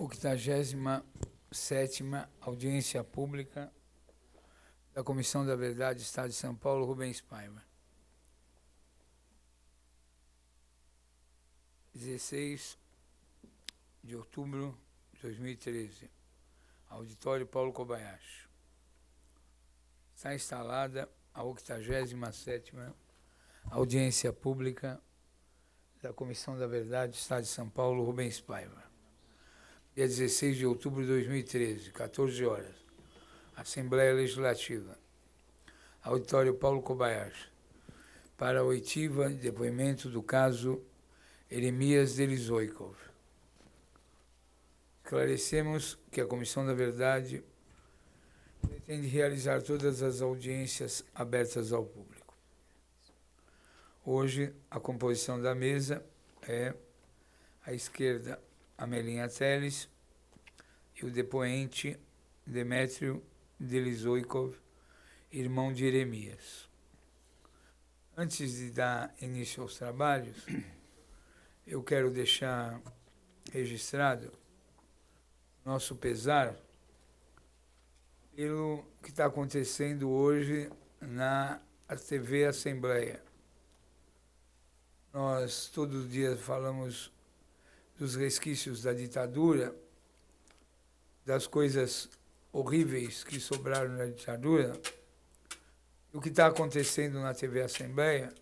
87ª audiência pública da Comissão da Verdade, Estado de São Paulo, Rubens Paiva. 16 de outubro de 2013, Auditório Paulo Kobayashi. Está instalada a 87ª audiência pública da Comissão da Verdade, Estado de São Paulo, Rubens Paiva. Dia 16 de outubro de 2013, 14 horas, Assembleia Legislativa, Auditório Paulo Kobayashi, para a oitiva de depoimento do caso Jeremias Delizoikov. Esclarecemos que a Comissão da Verdade pretende realizar todas as audiências abertas ao público. Hoje, a composição da mesa é: à esquerda, Amelinha Teles e o depoente Demétrio Delizoikov, irmão de Jeremias. Antes de dar início aos trabalhos, eu quero deixar registrado nosso pesar pelo que está acontecendo hoje na TV Assembleia. Nós todos os dias falamos dos resquícios da ditadura, das coisas horríveis que sobraram na ditadura. O que está acontecendo na TV Assembleia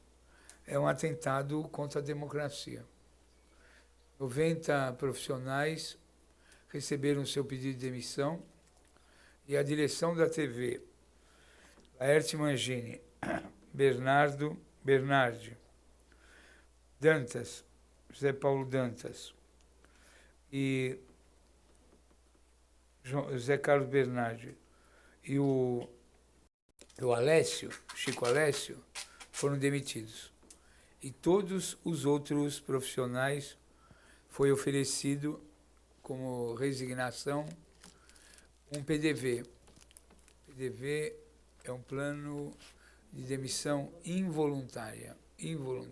é um atentado contra a democracia. 90 profissionais receberam seu pedido de demissão e a direção da TV, Laerte Mangini, Bernardi, Dantas, José Paulo Dantas e José Carlos Bernardi e o Alessio, Chico Alessio, foram demitidos. E todos os outros profissionais foi oferecido como resignação um PDV. PDV é um plano de demissão involuntária. Não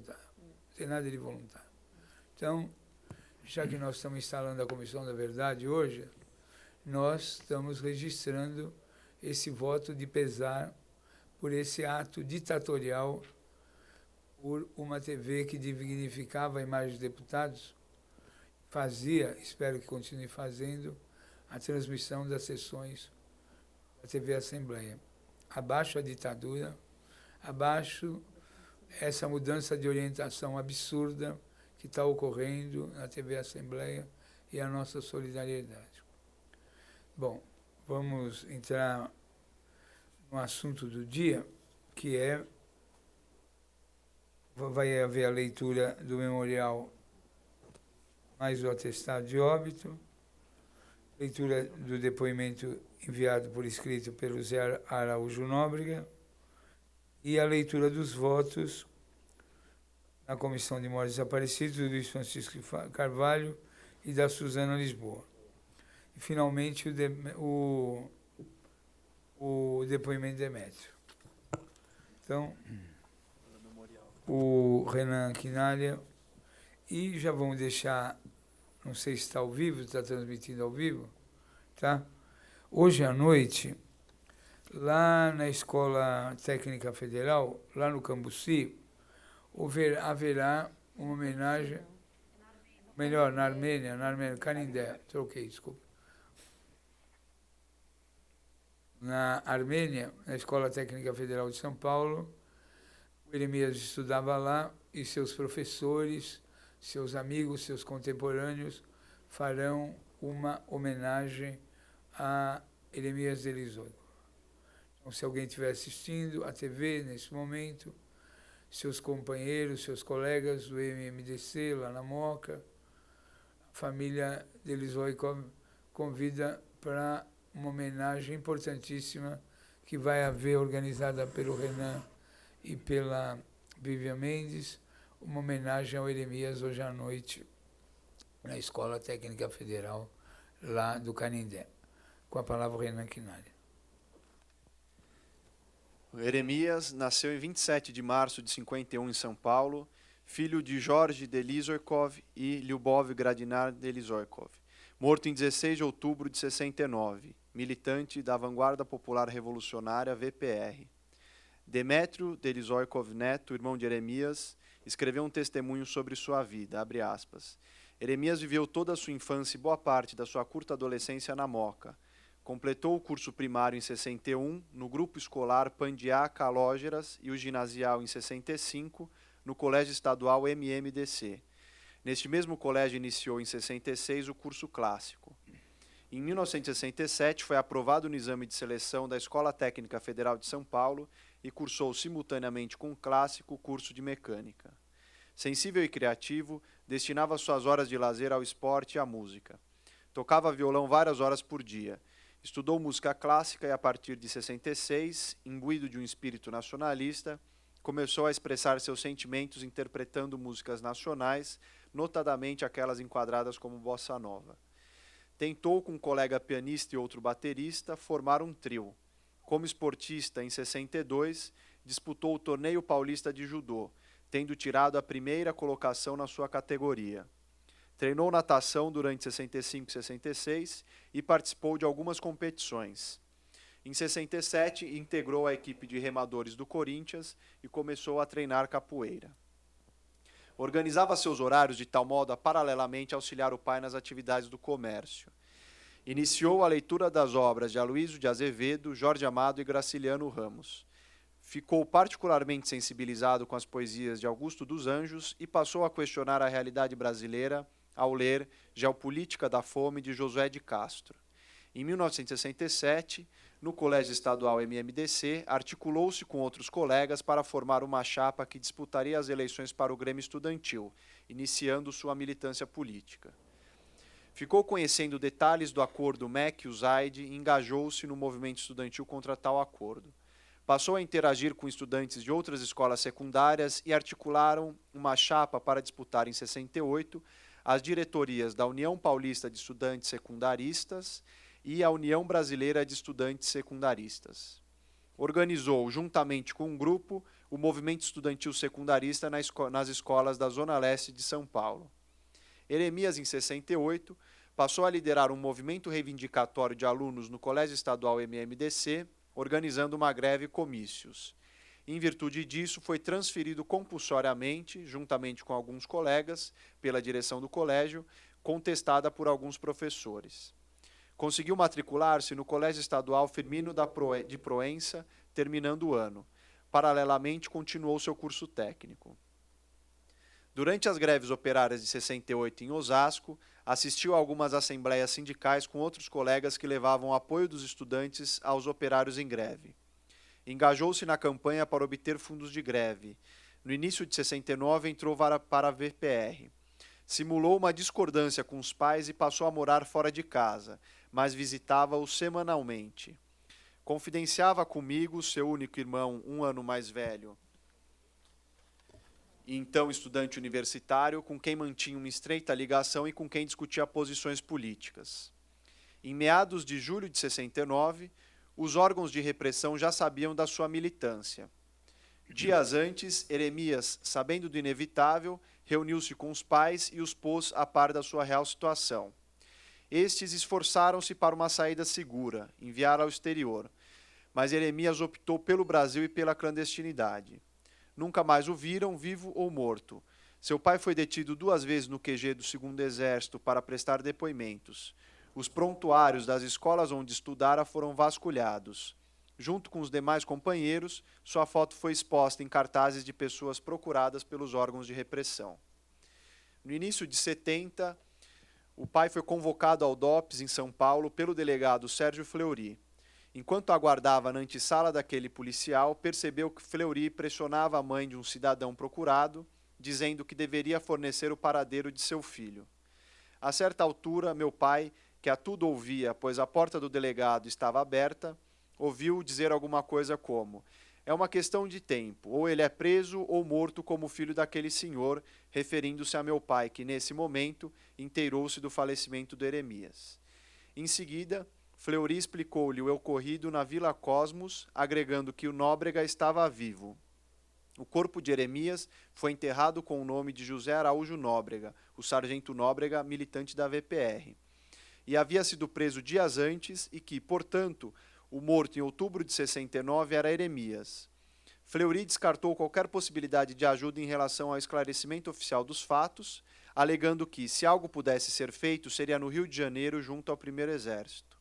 tem nada de voluntário. Então, já que nós estamos instalando a Comissão da Verdade hoje, nós estamos registrando esse voto de pesar por esse ato ditatorial, por uma TV que dignificava a imagem dos deputados, fazia, espero que continue fazendo, a transmissão das sessões da TV Assembleia. Abaixo a ditadura, abaixo essa mudança de orientação absurda que está ocorrendo na TV Assembleia e a nossa solidariedade. Bom, vamos entrar no assunto do dia, que é, vai haver a leitura do memorial mais o atestado de óbito, leitura do depoimento enviado por escrito pelo Zé Araújo Nóbrega e a leitura dos votos na Comissão de Mortos Desaparecidos, do Luiz Francisco Carvalho e da Suzana Lisboa. E, finalmente, o depoimento de Demétrio. Então, o Renan Quinalha, e já vamos deixar, não sei se está ao vivo, está transmitindo ao vivo, tá? Hoje à noite, lá na Escola Técnica Federal, lá no Cambuci, haverá uma homenagem, melhor, na Armênia, Canindé, troquei, desculpa. Na Armênia, na Escola Técnica Federal de São Paulo, o Jeremias estudava lá e seus professores, seus amigos, seus contemporâneos farão uma homenagem a Jeremias Delizoikov. Então, se alguém estiver assistindo a TV nesse momento, seus companheiros, seus colegas do MMDC, lá na Moca, a família Delizoikov convida para uma homenagem importantíssima que vai haver, organizada pelo Renan e pela Vivian Mendes, uma homenagem ao Jeremias hoje à noite na Escola Técnica Federal lá do Canindé. Com a palavra o Renan Quinalha. Jeremias nasceu em 27 de março de 51 em São Paulo, filho de Jorge Delizoikov e Lyubov Gradinar Delizoikov. Morto em 16 de outubro de 69, militante da Vanguarda Popular Revolucionária, VPR. Demétrio Delizoikov Neto, irmão de Eremias, escreveu um testemunho sobre sua vida, abre aspas. Eremias viveu toda a sua infância e boa parte da sua curta adolescência na Moca. Completou o curso primário em 61, no grupo escolar Pandiá Calógeras e o ginasial em 65, no Colégio Estadual MMDC. Neste mesmo colégio iniciou em 66 o curso clássico. Em 1967 foi aprovado no exame de seleção da Escola Técnica Federal de São Paulo e cursou simultaneamente com o clássico o curso de mecânica. Sensível e criativo, destinava suas horas de lazer ao esporte e à música. Tocava violão várias horas por dia. Estudou música clássica e, a partir de 66, imbuído de um espírito nacionalista, começou a expressar seus sentimentos interpretando músicas nacionais, notadamente aquelas enquadradas como bossa nova. Tentou, com um colega pianista e outro baterista, formar um trio. Como esportista, em 62, disputou o Torneio Paulista de Judô, tendo tirado a primeira colocação na sua categoria. Treinou natação durante 65 e 66 e participou de algumas competições. Em 67, integrou a equipe de remadores do Corinthians e começou a treinar capoeira. Organizava seus horários de tal modo a paralelamente auxiliar o pai nas atividades do comércio. Iniciou a leitura das obras de Aloysio de Azevedo, Jorge Amado e Graciliano Ramos. Ficou particularmente sensibilizado com as poesias de Augusto dos Anjos e passou a questionar a realidade brasileira ao ler Geopolítica da Fome, de Josué de Castro. Em 1967, no Colégio Estadual MMDC, articulou-se com outros colegas para formar uma chapa que disputaria as eleições para o Grêmio Estudantil, iniciando sua militância política. Ficou conhecendo detalhes do acordo MEC-USAID e engajou-se no movimento estudantil contra tal acordo. Passou a interagir com estudantes de outras escolas secundárias e articularam uma chapa para disputar em 68 as diretorias da União Paulista de Estudantes Secundaristas e a União Brasileira de Estudantes Secundaristas. Organizou, juntamente com um grupo, o movimento estudantil secundarista nas escolas da Zona Leste de São Paulo. Eremias, em 68, passou a liderar um movimento reivindicatório de alunos no Colégio Estadual MMDC, organizando uma greve e comícios. Em virtude disso, foi transferido compulsoriamente, juntamente com alguns colegas, pela direção do colégio, contestada por alguns professores. Conseguiu matricular-se no Colégio Estadual Firmino de Proença, terminando o ano. Paralelamente, continuou seu curso técnico. Durante as greves operárias de 68 em Osasco, assistiu a algumas assembleias sindicais com outros colegas que levavam o apoio dos estudantes aos operários em greve. Engajou-se na campanha para obter fundos de greve. No início de 69, entrou para a VPR. Simulou uma discordância com os pais e passou a morar fora de casa, mas visitava-os semanalmente. Confidenciava comigo, seu único irmão, um ano mais velho, e então estudante universitário, com quem mantinha uma estreita ligação e com quem discutia posições políticas. Em meados de julho de 69, os órgãos de repressão já sabiam da sua militância. Dias antes, Eremias, sabendo do inevitável, reuniu-se com os pais e os pôs a par da sua real situação. Estes esforçaram-se para uma saída segura, enviar ao exterior, mas Eremias optou pelo Brasil e pela clandestinidade. Nunca mais o viram, vivo ou morto. Seu pai foi detido 2 vezes no QG do 2º Exército para prestar depoimentos. Os prontuários das escolas onde estudara foram vasculhados. Junto com os demais companheiros, sua foto foi exposta em cartazes de pessoas procuradas pelos órgãos de repressão. No início de 70, o pai foi convocado ao DOPS em São Paulo pelo delegado Sérgio Fleury. Enquanto aguardava na antessala daquele policial, percebeu que Fleury pressionava a mãe de um cidadão procurado, dizendo que deveria fornecer o paradeiro de seu filho. A certa altura, meu pai, que a tudo ouvia, pois a porta do delegado estava aberta, ouviu dizer alguma coisa como: "É uma questão de tempo, ou ele é preso ou morto como filho daquele senhor", referindo-se a meu pai, que nesse momento inteirou-se do falecimento do Eremias. Em seguida, Fleury explicou-lhe o ocorrido na Vila Cosmos, agregando que o Nóbrega estava vivo. O corpo de Eremias foi enterrado com o nome de José Araújo Nóbrega, o sargento Nóbrega, militante da VPR. e havia sido preso dias antes e que, portanto, o morto em outubro de 69 era Eremias. Fleury descartou qualquer possibilidade de ajuda em relação ao esclarecimento oficial dos fatos, alegando que, se algo pudesse ser feito, seria no Rio de Janeiro, junto ao Primeiro Exército.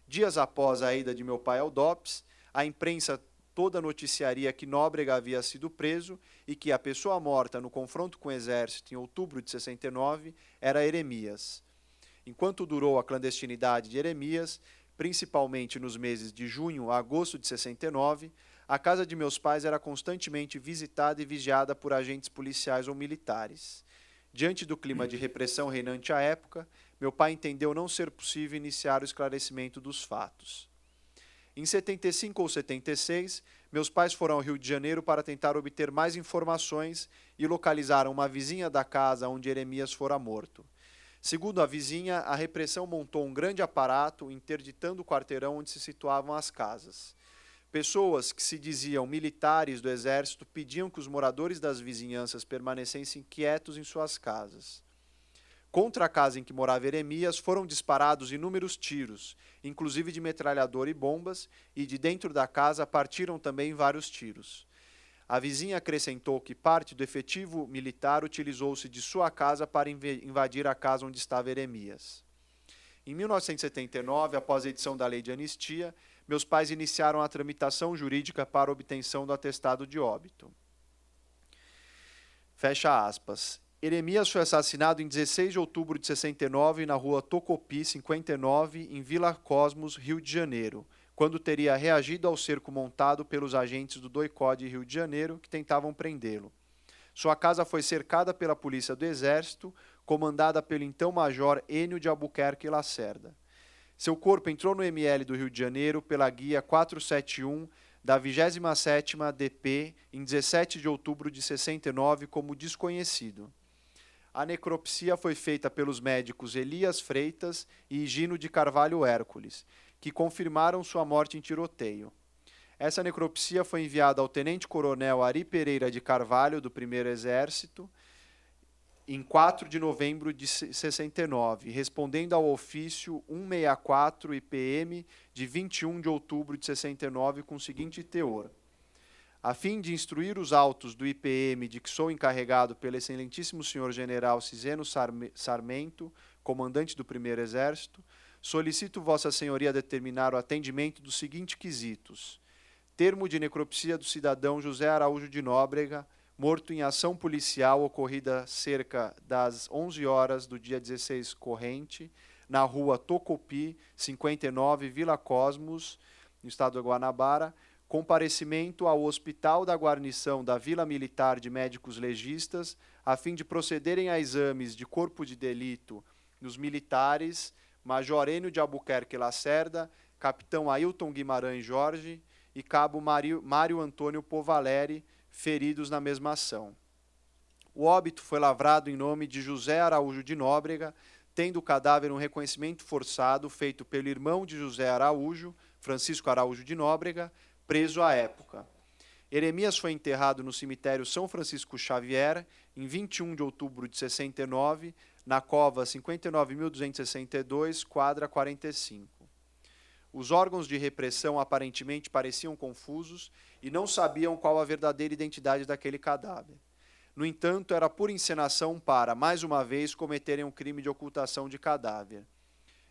Dias após a ida de meu pai ao DOPS, a imprensa toda noticiaria que Nóbrega havia sido preso e que a pessoa morta no confronto com o Exército em outubro de 69 era Eremias. Enquanto durou a clandestinidade de Eremias, principalmente nos meses de junho a agosto de 69, a casa de meus pais era constantemente visitada e vigiada por agentes policiais ou militares. Diante do clima de repressão reinante à época, meu pai entendeu não ser possível iniciar o esclarecimento dos fatos. Em 75 ou 76, meus pais foram ao Rio de Janeiro para tentar obter mais informações e localizaram uma vizinha da casa onde Eremias fora morto. Segundo a vizinha, a repressão montou um grande aparato interditando o quarteirão onde se situavam as casas. Pessoas que se diziam militares do Exército pediam que os moradores das vizinhanças permanecessem quietos em suas casas. Contra a casa em que morava Eremias foram disparados inúmeros tiros, inclusive de metralhadora e bombas, e de dentro da casa partiram também vários tiros. A vizinha acrescentou que parte do efetivo militar utilizou-se de sua casa para invadir a casa onde estava Eremias. Em 1979, após a edição da Lei de Anistia, meus pais iniciaram a tramitação jurídica para obtenção do atestado de óbito. Fecha aspas. Eremias foi assassinado em 16 de outubro de 69 na rua Tocopi, 59, em Vila Cosmos, Rio de Janeiro, quando teria reagido ao cerco montado pelos agentes do DOI-CODE Rio de Janeiro, que tentavam prendê-lo. Sua casa foi cercada pela polícia do Exército, comandada pelo então Major Enio de Albuquerque Lacerda. Seu corpo entrou no ML do Rio de Janeiro pela guia 471 da 27ª DP em 17 de outubro de 69 como desconhecido. A necropsia foi feita pelos médicos Elias Freitas e Higino de Carvalho Hércules, que confirmaram sua morte em tiroteio. Essa necropsia foi enviada ao tenente-coronel Ari Pereira de Carvalho, do Primeiro Exército, em 4 de novembro de 69, respondendo ao ofício 164 IPM de 21 de outubro de 69 com o seguinte teor: a fim de instruir os autos do IPM de que sou encarregado pelo excelentíssimo senhor general Ciseno Sarmento, comandante do Primeiro Exército, solicito Vossa Senhoria determinar o atendimento dos seguintes quesitos: termo de necropsia do cidadão José Araújo de Nóbrega, morto em ação policial ocorrida cerca das 11 horas do dia 16 corrente, na rua Tocopi, 59, Vila Cosmos, no estado do Guanabara, comparecimento ao Hospital da Guarnição da Vila Militar de Médicos Legistas, a fim de procederem a exames de corpo de delito nos militares Major Enio de Albuquerque Lacerda, Capitão Ailton Guimarães Jorge e Cabo Mário Antônio Povaleri, feridos na mesma ação. O óbito foi lavrado em nome de José Araújo de Nóbrega, tendo o cadáver um reconhecimento forçado feito pelo irmão de José Araújo, Francisco Araújo de Nóbrega, preso à época. Eremias foi enterrado no cemitério São Francisco Xavier, em 21 de outubro de 69, na cova 59.262, quadra 45. Os órgãos de repressão aparentemente pareciam confusos e não sabiam qual a verdadeira identidade daquele cadáver. No entanto, era pura encenação para, mais uma vez, cometerem um crime de ocultação de cadáver.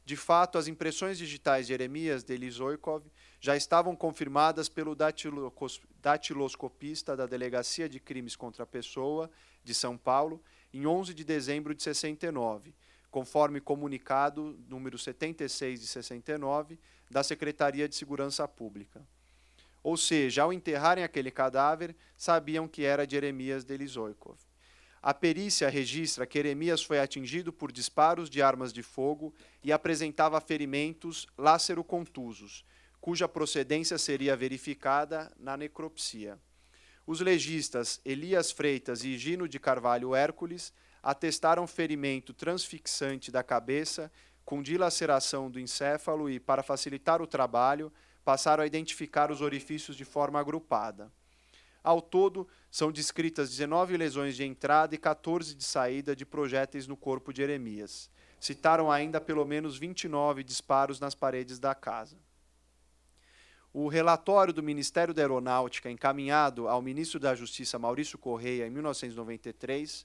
De fato, as impressões digitais de Eremias Delizoikov já estavam confirmadas pelo datiloscopista da Delegacia de Crimes contra a Pessoa, de São Paulo, em 11 de dezembro de 69, conforme comunicado número 76 de 69 da Secretaria de Segurança Pública. Ou seja, ao enterrarem aquele cadáver, sabiam que era de Eremias Delizoikov. A perícia registra que Eremias foi atingido por disparos de armas de fogo e apresentava ferimentos lácero-contusos, cuja procedência seria verificada na necropsia. Os legistas Elias Freitas e Higino de Carvalho Hércules atestaram ferimento transfixante da cabeça com dilaceração do encéfalo e, para facilitar o trabalho, passaram a identificar os orifícios de forma agrupada. Ao todo, são descritas 19 lesões de entrada e 14 de saída de projéteis no corpo de Jeremias. Citaram ainda pelo menos 29 disparos nas paredes da casa. O relatório do Ministério da Aeronáutica, encaminhado ao ministro da Justiça Maurício Correia em 1993,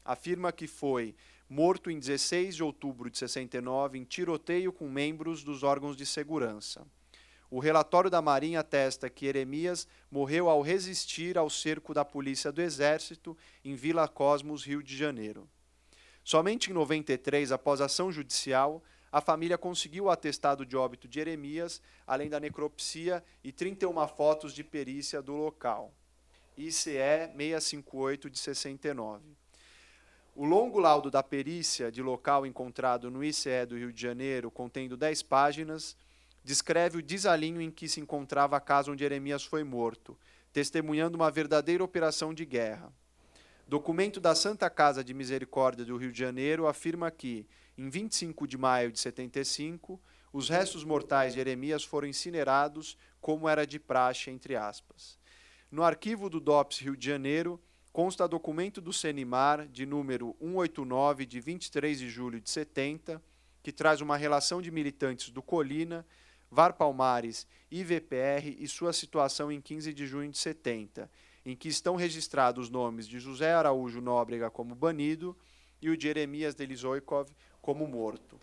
afirma que foi morto em 16 de outubro de 69 em tiroteio com membros dos órgãos de segurança. O relatório da Marinha atesta que Jeremias morreu ao resistir ao cerco da Polícia do Exército em Vila Cosmos, Rio de Janeiro. Somente em 93, após ação judicial, a família conseguiu o atestado de óbito de Jeremias, além da necropsia e 31 fotos de perícia do local. ICE 658 de 69. O longo laudo da perícia de local encontrado no ICE do Rio de Janeiro, contendo 10 páginas, descreve o desalinho em que se encontrava a casa onde Jeremias foi morto, testemunhando uma verdadeira operação de guerra. Documento da Santa Casa de Misericórdia do Rio de Janeiro afirma que, em 25 de maio de 75, os restos mortais de Jeremias foram incinerados, como era de praxe, entre aspas. No arquivo do DOPS Rio de Janeiro, consta documento do CENIMAR, de número 189, de 23 de julho de 70, que traz uma relação de militantes do Colina, VAR Palmares e VPR e sua situação em 15 de junho de 70, em que estão registrados os nomes de José Araújo Nóbrega como banido e o de Jeremias Delizoikov como morto.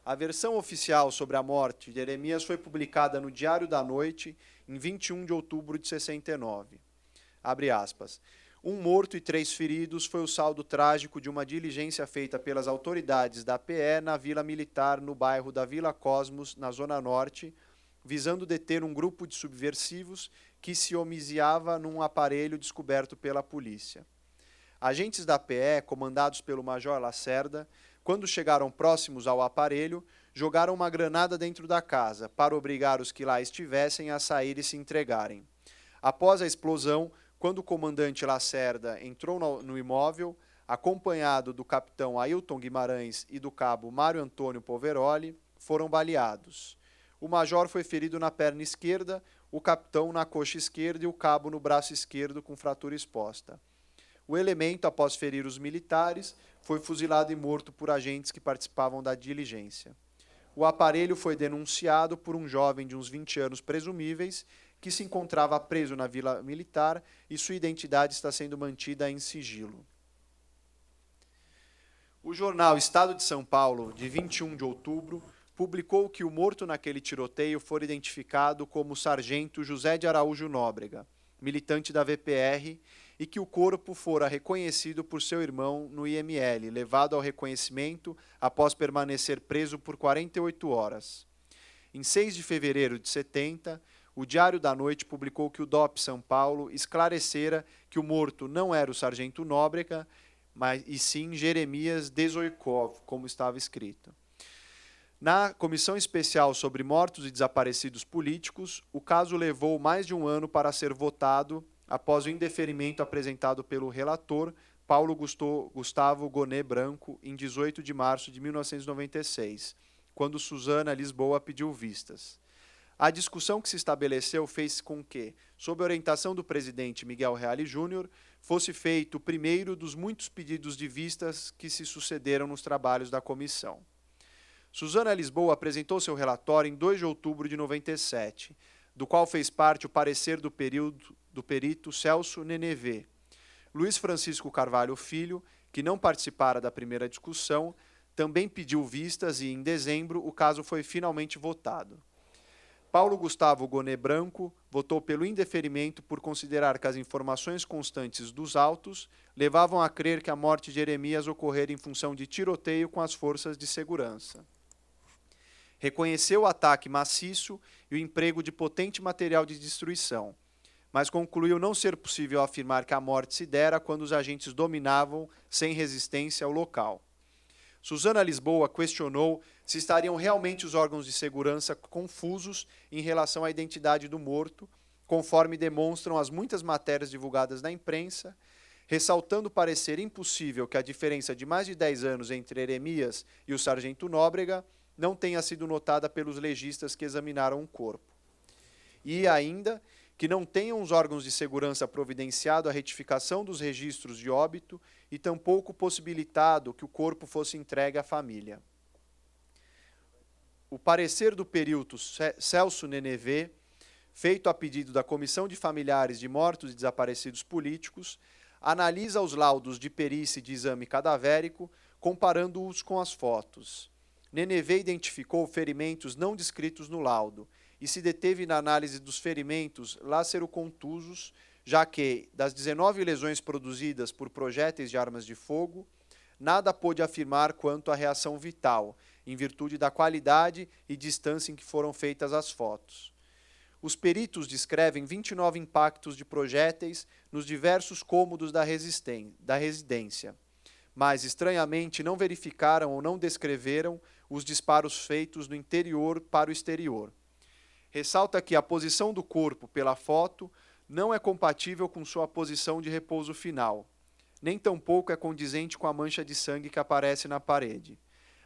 A versão oficial sobre a morte de Jeremias foi publicada no Diário da Noite em 21 de outubro de 69. Abre aspas. 1 morto e 3 feridos foi o saldo trágico de uma diligência feita pelas autoridades da PE na Vila Militar, no bairro da Vila Cosmos, na Zona Norte, visando deter um grupo de subversivos que se homiziava num aparelho descoberto pela polícia. Agentes da PE, comandados pelo Major Lacerda, quando chegaram próximos ao aparelho, jogaram uma granada dentro da casa, para obrigar os que lá estivessem a sair e se entregarem. Após a explosão, quando o comandante Lacerda entrou no imóvel, acompanhado do capitão Ailton Guimarães e do cabo Mário Antônio Poveroli, foram baleados. O major foi ferido na perna esquerda, o capitão na coxa esquerda e o cabo no braço esquerdo com fratura exposta. O elemento, após ferir os militares, foi fuzilado e morto por agentes que participavam da diligência. O aparelho foi denunciado por um jovem de uns 20 anos presumíveis, que se encontrava preso na Vila Militar e sua identidade está sendo mantida em sigilo. O jornal Estado de São Paulo, de 21 de outubro, publicou que o morto naquele tiroteio foi identificado como o sargento José de Araújo Nóbrega, militante da VPR, e que o corpo fora reconhecido por seu irmão no IML, levado ao reconhecimento após permanecer preso por 48 horas. Em 6 de fevereiro de 70, o Diário da Noite publicou que o DOP São Paulo esclarecera que o morto não era o sargento Nóbrega, e sim Jeremias Delizoikov, como estava escrito. Na Comissão Especial sobre Mortos e Desaparecidos Políticos, o caso levou mais de um ano para ser votado após o indeferimento apresentado pelo relator, Paulo Gustavo Gonet Branco, em 18 de março de 1996, quando Suzana Lisboa pediu vistas. A discussão que se estabeleceu fez com que, sob orientação do presidente Miguel Reale Júnior, fosse feito o primeiro dos muitos pedidos de vistas que se sucederam nos trabalhos da comissão. Suzana Lisboa apresentou seu relatório em 2 de outubro de 97, do qual fez parte o parecer do perito Celso Nenevê. Luiz Francisco Carvalho Filho, que não participara da primeira discussão, também pediu vistas e, em dezembro, o caso foi finalmente votado. Paulo Gustavo Gonet Branco votou pelo indeferimento por considerar que as informações constantes dos autos levavam a crer que a morte de Jeremias ocorrera em função de tiroteio com as forças de segurança. Reconheceu o ataque maciço e o emprego de potente material de destruição, mas concluiu não ser possível afirmar que a morte se dera quando os agentes dominavam, sem resistência, o local. Suzana Lisboa questionou se estariam realmente os órgãos de segurança confusos em relação à identidade do morto, conforme demonstram as muitas matérias divulgadas na imprensa, ressaltando parecer impossível que a diferença de mais de 10 anos entre Jeremias e o sargento Nóbrega não tenha sido notada pelos legistas que examinaram o corpo. E ainda que não tenham os órgãos de segurança providenciado a retificação dos registros de óbito e tampouco possibilitado que o corpo fosse entregue à família. O parecer do perito Celso Nenevê, feito a pedido da Comissão de Familiares de Mortos e Desaparecidos Políticos, analisa os laudos de perícia e de exame cadavérico, comparando-os com as fotos. Nenevê identificou ferimentos não descritos no laudo e se deteve na análise dos ferimentos lácero-contusos, já que, das 19 lesões produzidas por projéteis de armas de fogo, nada pôde afirmar quanto à reação vital, em virtude da qualidade e distância em que foram feitas as fotos. Os peritos descrevem 29 impactos de projéteis nos diversos cômodos da residência, mas, estranhamente, não verificaram ou não descreveram os disparos feitos do interior para o exterior. Ressalta que a posição do corpo pela foto não é compatível com sua posição de repouso final, nem tampouco é condizente com a mancha de sangue que aparece na parede.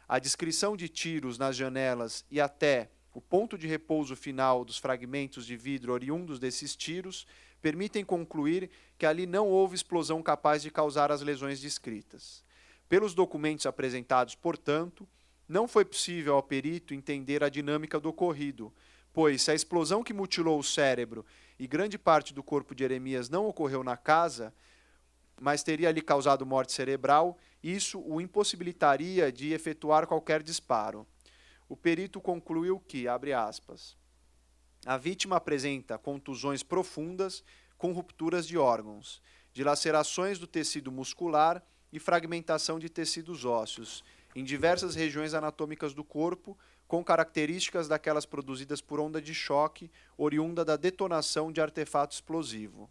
A descrição de tiros nas janelas e até o ponto de repouso final dos fragmentos de vidro oriundos desses tiros permitem concluir que ali não houve explosão capaz de causar as lesões descritas. Pelos documentos apresentados, portanto, não foi possível ao perito entender a dinâmica do ocorrido, pois se a explosão que mutilou o cérebro e grande parte do corpo de Jeremias não ocorreu na casa, mas teria lhe causado morte cerebral, isso o impossibilitaria de efetuar qualquer disparo. O perito concluiu que, abre aspas, a vítima apresenta contusões profundas com rupturas de órgãos, dilacerações do tecido muscular e fragmentação de tecidos ósseos, em diversas regiões anatômicas do corpo, com características daquelas produzidas por onda de choque oriunda da detonação de artefato explosivo.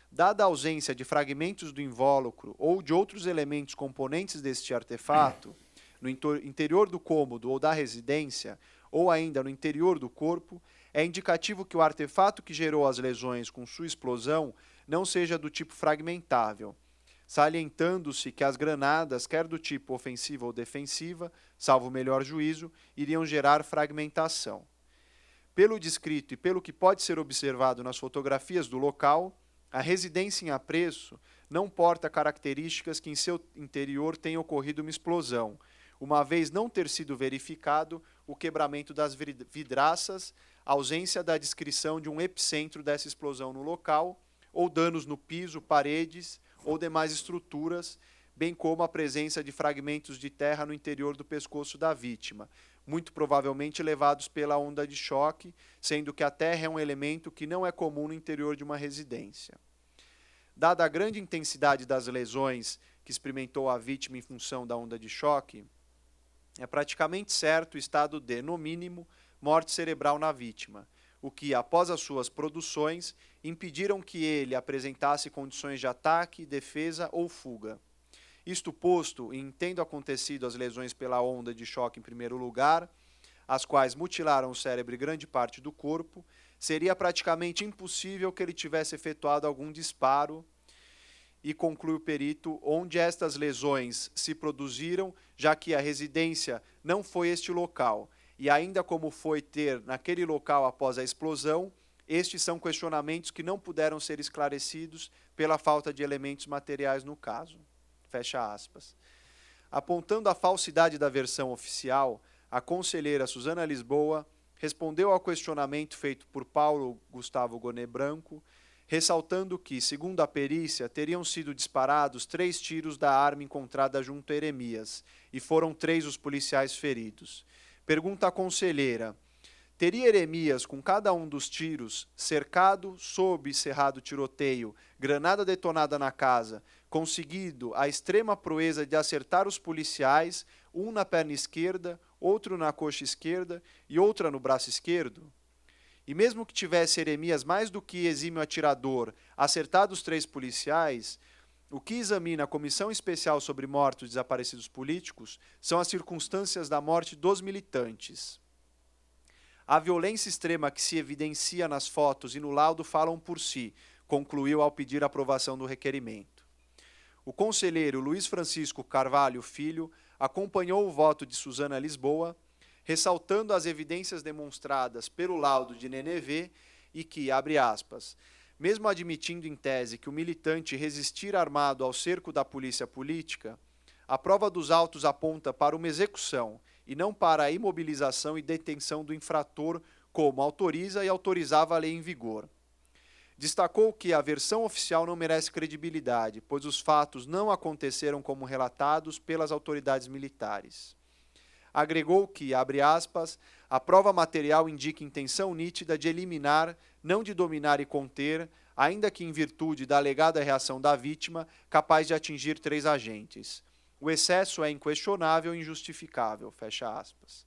Dada a ausência de fragmentos do invólucro ou de outros elementos componentes deste artefato, no interior do cômodo ou da residência, ou ainda no interior do corpo, é indicativo que o artefato que gerou as lesões com sua explosão não seja do tipo fragmentável, salientando-se que as granadas, quer do tipo ofensiva ou defensiva, salvo o melhor juízo, iriam gerar fragmentação. Pelo descrito e pelo que pode ser observado nas fotografias do local, a residência em apreço não porta características que em seu interior tenha ocorrido uma explosão, uma vez não ter sido verificado o quebramento das vidraças, ausência da descrição de um epicentro dessa explosão no local, ou danos no piso, paredes ou demais estruturas, bem como a presença de fragmentos de terra no interior do pescoço da vítima, muito provavelmente levados pela onda de choque, sendo que a terra é um elemento que não é comum no interior de uma residência. Dada a grande intensidade das lesões que experimentou a vítima em função da onda de choque, é praticamente certo o estado de, no mínimo, morte cerebral na vítima, o que, após as suas produções, impediram que ele apresentasse condições de ataque, defesa ou fuga. Isto posto, e tendo acontecido as lesões pela onda de choque em primeiro lugar, as quais mutilaram o cérebro e grande parte do corpo, seria praticamente impossível que ele tivesse efetuado algum disparo, e conclui o perito, onde estas lesões se produziram, já que a residência não foi este local, e ainda como foi ter naquele local após a explosão, estes são questionamentos que não puderam ser esclarecidos pela falta de elementos materiais no caso. Fecha aspas. Apontando a falsidade da versão oficial, a conselheira Suzana Lisboa respondeu ao questionamento feito por Paulo Gustavo Gonet Branco, ressaltando que, segundo a perícia, teriam sido disparados 3 tiros da arma encontrada junto a Jeremias, e foram 3 os policiais feridos. Pergunta a conselheira, teria Jeremias, com cada um dos tiros, cercado, sob cerrado tiroteio, granada detonada na casa, conseguido a extrema proeza de acertar os policiais, um na perna esquerda, outro na coxa esquerda e outra no braço esquerdo? E mesmo que tivesse Jeremias mais do que exímio atirador acertado os 3 policiais, o que examina a Comissão Especial sobre Mortos e Desaparecidos Políticos são as circunstâncias da morte dos militantes. A violência extrema que se evidencia nas fotos e no laudo falam por si, concluiu ao pedir a aprovação do requerimento. O conselheiro Luiz Francisco Carvalho Filho acompanhou o voto de Suzana Lisboa, ressaltando as evidências demonstradas pelo laudo de Nenevê e que, abre aspas, mesmo admitindo em tese que o militante resistir armado ao cerco da polícia política, a prova dos autos aponta para uma execução e não para a imobilização e detenção do infrator, como autoriza e autorizava a lei em vigor. Destacou que a versão oficial não merece credibilidade, pois os fatos não aconteceram como relatados pelas autoridades militares. Agregou que, abre aspas, a prova material indica intenção nítida de eliminar, não de dominar e conter, ainda que em virtude da alegada reação da vítima, capaz de atingir 3 agentes. O excesso é inquestionável e injustificável, fecha aspas.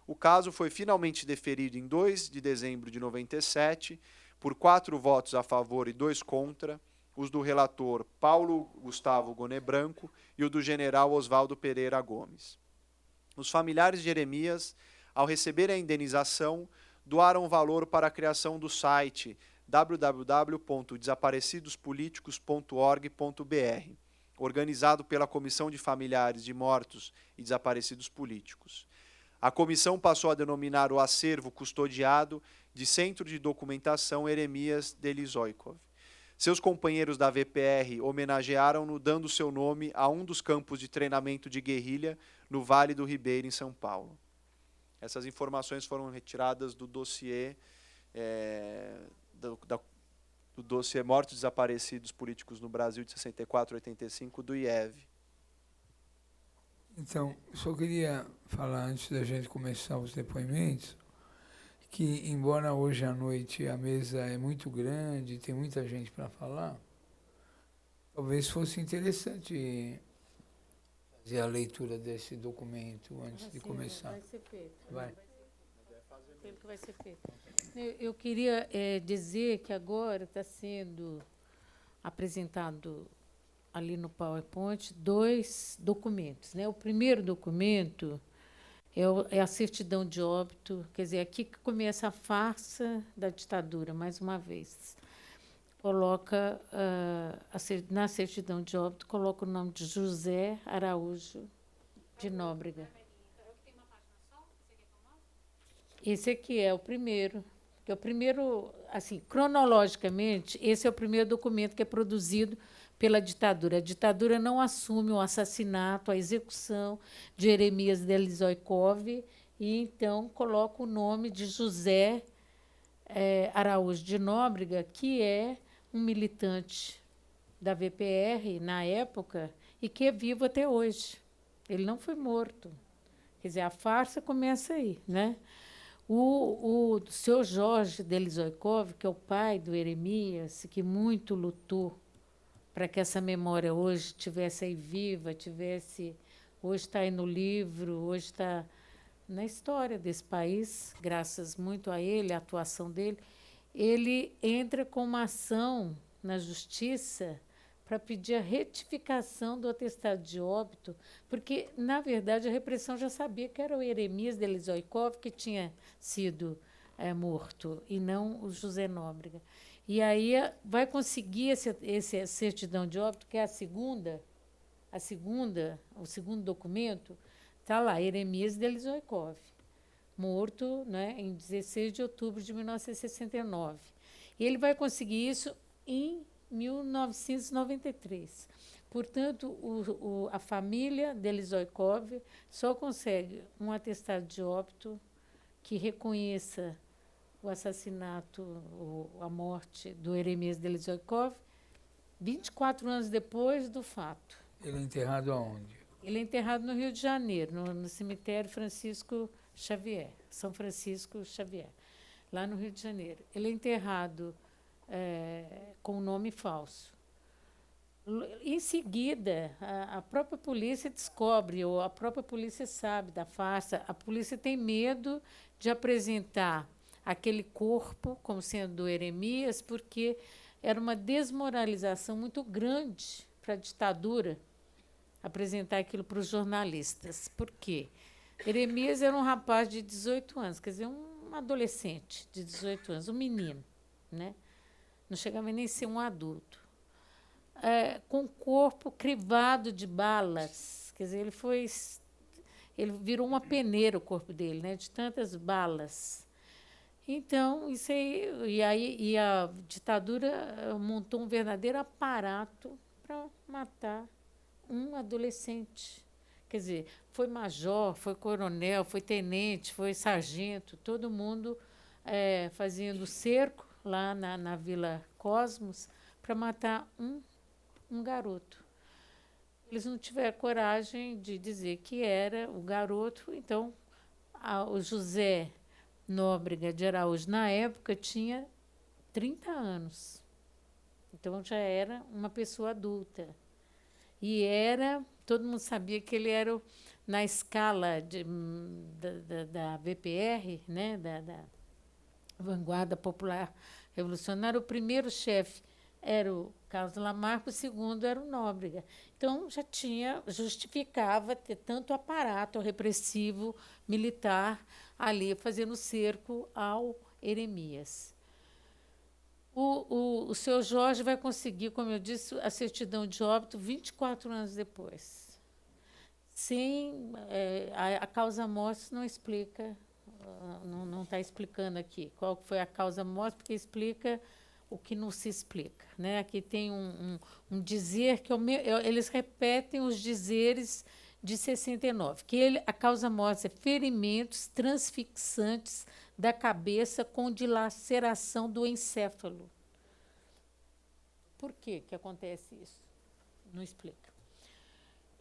O caso foi finalmente deferido em 2 de dezembro de 97, por 4 votos a favor e 2 contra, os do relator Paulo Gustavo Goné Branco e o do general Oswaldo Pereira Gomes. Os familiares de Jeremias, ao receber a indenização, doaram valor para a criação do site www.desaparecidospoliticos.org.br, organizado pela Comissão de Familiares de Mortos e Desaparecidos Políticos. A comissão passou a denominar o acervo custodiado de Centro de Documentação Jeremias Delizoikov. Seus companheiros da VPR homenagearam-no dando seu nome a um dos campos de treinamento de guerrilha no Vale do Ribeira, em São Paulo. Essas informações foram retiradas do dossiê, do dossiê Mortos e Desaparecidos Políticos no Brasil de 64 a 85 do IEV. Então, só queria falar, antes da gente começar os depoimentos, que, embora hoje à noite a mesa é muito grande, tem muita gente para falar, talvez fosse interessante fazer a leitura desse documento antes de começar. Vai ser feito. Vai. Tempo que vai ser feito. Eu queria dizer que agora está sendo apresentado ali no PowerPoint 2 documentos, né? O primeiro documento é a certidão de óbito, quer dizer, aqui que começa a farsa da ditadura, mais uma vez. Coloca, na certidão de óbito, coloca o nome de José Araújo de Nóbrega. Esse aqui é o primeiro. Que é o primeiro, assim, cronologicamente, esse é o primeiro documento que é produzido pela ditadura. A ditadura não assume o assassinato, a execução de Jeremias Delizoikov, e então coloca o nome de José Araújo de Nóbrega, que é um militante da VPR na época e que é vivo até hoje. Ele não foi morto. Quer dizer, a farsa começa aí, né? O seu Jorge Delizoikov, que é o pai do Jeremias, que muito lutou para que essa memória hoje estivesse aí viva, hoje está aí no livro, hoje está na história desse país, graças muito a ele, a atuação dele, ele entra com uma ação na justiça para pedir a retificação do atestado de óbito, porque, na verdade, a repressão já sabia que era o Jeremias Delizoikov que tinha sido morto, e não o José Nóbrega. E aí vai conseguir essa certidão de óbito, que é o segundo documento, está lá, Jeremias Delizoikov, morto, né, em 16 de outubro de 1969. E ele vai conseguir isso em 1993. Portanto, a família Delizoikov só consegue um atestado de óbito que reconheça o assassinato, a morte do Jeremias Delizoikov, 24 anos depois do fato. Ele é enterrado aonde? Ele é enterrado no Rio de Janeiro, no cemitério Francisco Xavier, São Francisco Xavier, lá no Rio de Janeiro. Ele é enterrado com nome falso. Em seguida, a própria polícia descobre, ou a própria polícia sabe da farsa, a polícia tem medo de apresentar aquele corpo como sendo do Jeremias, porque era uma desmoralização muito grande para a ditadura apresentar aquilo para os jornalistas. Por quê? Jeremias era um rapaz de 18 anos, quer dizer, um adolescente de 18 anos, um menino, né? Não chegava nem a ser um adulto. Com o corpo crivado de balas, quer dizer, ele virou uma peneira, o corpo dele, né, de tantas balas. Então, isso aí, e a ditadura montou um verdadeiro aparato para matar um adolescente. Quer dizer, foi major, foi coronel, foi tenente, foi sargento, todo mundo fazendo cerco lá na Vila Cosmos para matar um garoto. Eles não tiveram coragem de dizer que era o garoto, então o José Nóbrega de Araújo, na época, tinha 30 anos. Então já era uma pessoa adulta. E todo mundo sabia que ele era, na escala da VPR, né, da Vanguarda Popular Revolucionária, o primeiro chefe era o Carlos Lamarck, o segundo era o Nóbrega. Então, justificava ter tanto aparato repressivo militar ali fazendo cerco ao Eremias. O seu Jorge vai conseguir, como eu disse, a certidão de óbito 24 anos depois. A causa-morte não explica, não está explicando aqui qual foi a causa-morte, porque explica o que não se explica. Né? Aqui tem um dizer que eles repetem os dizeres de 69, que a causa-morte é ferimentos transfixantes da cabeça com dilaceração do encéfalo. Por que acontece isso? Não explica.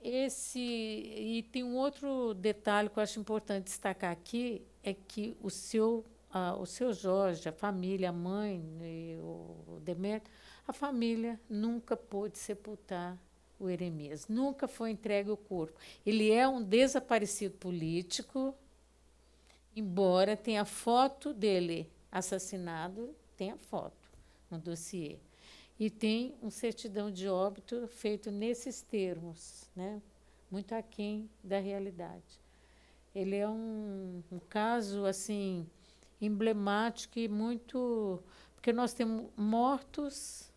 E tem um outro detalhe que eu acho importante destacar aqui, é que o seu Jorge, a família, a mãe e o Demétrio, a família nunca pôde sepultar o Eremias, nunca foi entregue o corpo. Ele é um desaparecido político, embora tenha foto dele assassinado, tem a foto no dossiê. E tem uma certidão de óbito feito nesses termos, né? Muito aquém da realidade. Ele é um caso assim emblemático e muito... Porque nós temos mortos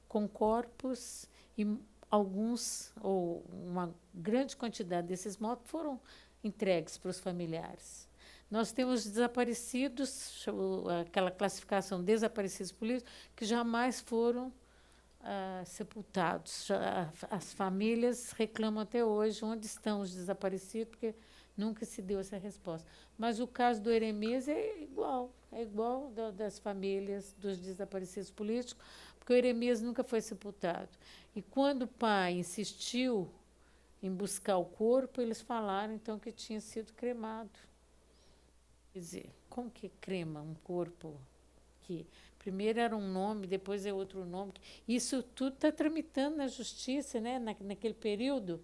com corpos e alguns, ou uma grande quantidade desses mortos, foram entregues para os familiares. Nós temos desaparecidos, aquela classificação desaparecidos políticos, que jamais foram sepultados. As famílias reclamam até hoje onde estão os desaparecidos, porque nunca se deu essa resposta. Mas o caso do Eremias é igual das famílias dos desaparecidos políticos, porque o Eremias nunca foi sepultado. E quando o pai insistiu em buscar o corpo, eles falaram, então, que tinha sido cremado. Quer dizer, como que crema um corpo que primeiro era um nome, depois é outro nome? Isso tudo está tramitando na justiça, né, naquele período,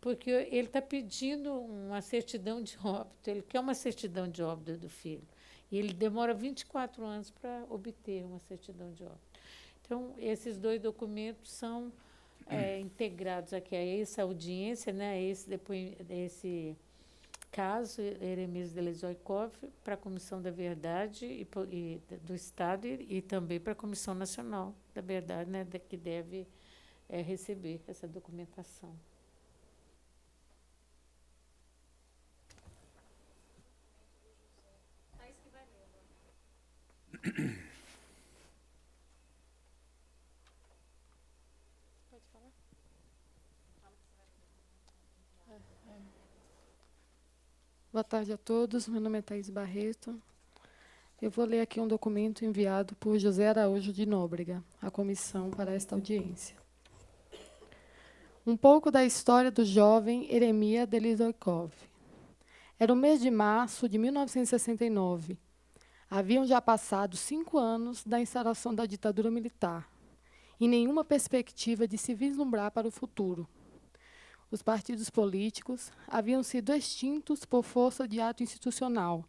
porque ele está pedindo uma certidão de óbito, ele quer uma certidão de óbito do filho, e ele demora 24 anos para obter uma certidão de óbito. Então, esses dois documentos são integrados aqui a essa audiência, né, esse caso, Eremias Delezoikov, para a Comissão da Verdade do Estado e também para a Comissão Nacional da Verdade, né, que deve receber essa documentação. Pode falar? Boa tarde a todos, meu nome é Thaís Barreto. Eu vou ler aqui um documento enviado por José Araújo de Nóbrega, à comissão para esta audiência. Um pouco da história do jovem Eremias Delezoikov. Era o mês de março de 1969. Haviam já passado 5 anos da instalação da ditadura militar, e nenhuma perspectiva de se vislumbrar para o futuro. Os partidos políticos haviam sido extintos por força de ato institucional.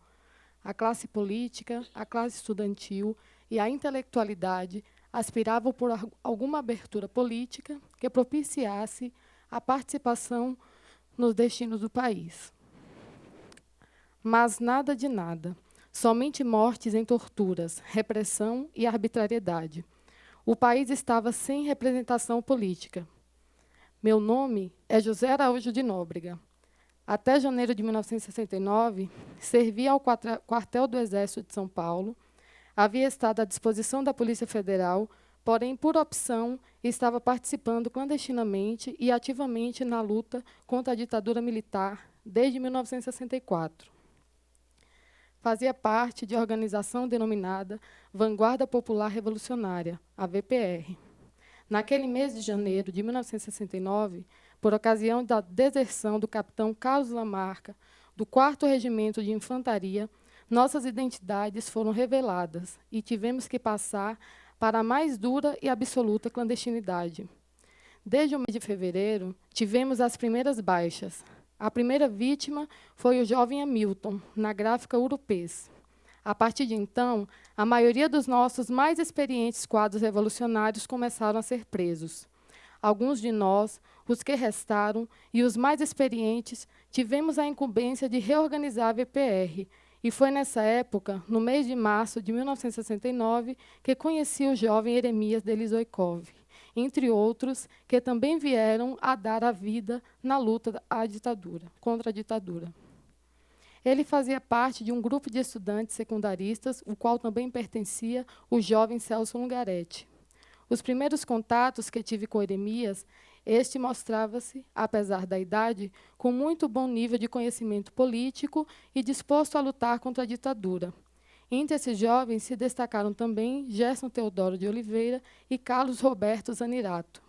A classe política, a classe estudantil e a intelectualidade aspiravam por alguma abertura política que propiciasse a participação nos destinos do país. Mas nada de nada. Somente mortes em torturas, repressão e arbitrariedade. O país estava sem representação política. Meu nome é José Araújo de Nóbrega. Até janeiro de 1969, servia ao quartel do Exército de São Paulo, havia estado à disposição da Polícia Federal, porém, por opção, estava participando clandestinamente e ativamente na luta contra a ditadura militar desde 1964. Fazia parte de organização denominada Vanguarda Popular Revolucionária, a VPR. Naquele mês de janeiro de 1969, por ocasião da deserção do capitão Carlos Lamarca, do 4º Regimento de Infantaria, nossas identidades foram reveladas e tivemos que passar para a mais dura e absoluta clandestinidade. Desde o mês de fevereiro, tivemos as primeiras baixas. A primeira vítima foi o jovem Hamilton, na gráfica Urupês. A partir de então, a maioria dos nossos mais experientes quadros revolucionários começaram a ser presos. Alguns de nós, os que restaram, e os mais experientes, tivemos a incumbência de reorganizar a VPR, e foi nessa época, no mês de março de 1969, que conheci o jovem Eremias Delizoikov, entre outros, que também vieram a dar a vida na luta contra a ditadura. Ele fazia parte de um grupo de estudantes secundaristas, o qual também pertencia o jovem Celso Lungaretti. Os primeiros contatos que tive com Eremias, este mostrava-se, apesar da idade, com muito bom nível de conhecimento político e disposto a lutar contra a ditadura. Entre esses jovens se destacaram também Gerson Teodoro de Oliveira e Carlos Roberto Zanirato.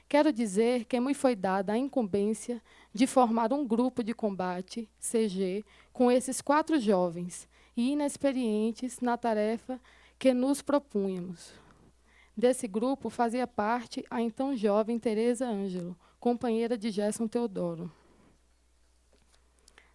Quero dizer que me foi dada a incumbência de formar um grupo de combate, CG, com esses 4 jovens e inexperientes na tarefa que nos propunhamos. Desse grupo fazia parte a então jovem Tereza Ângelo, companheira de Gerson Teodoro.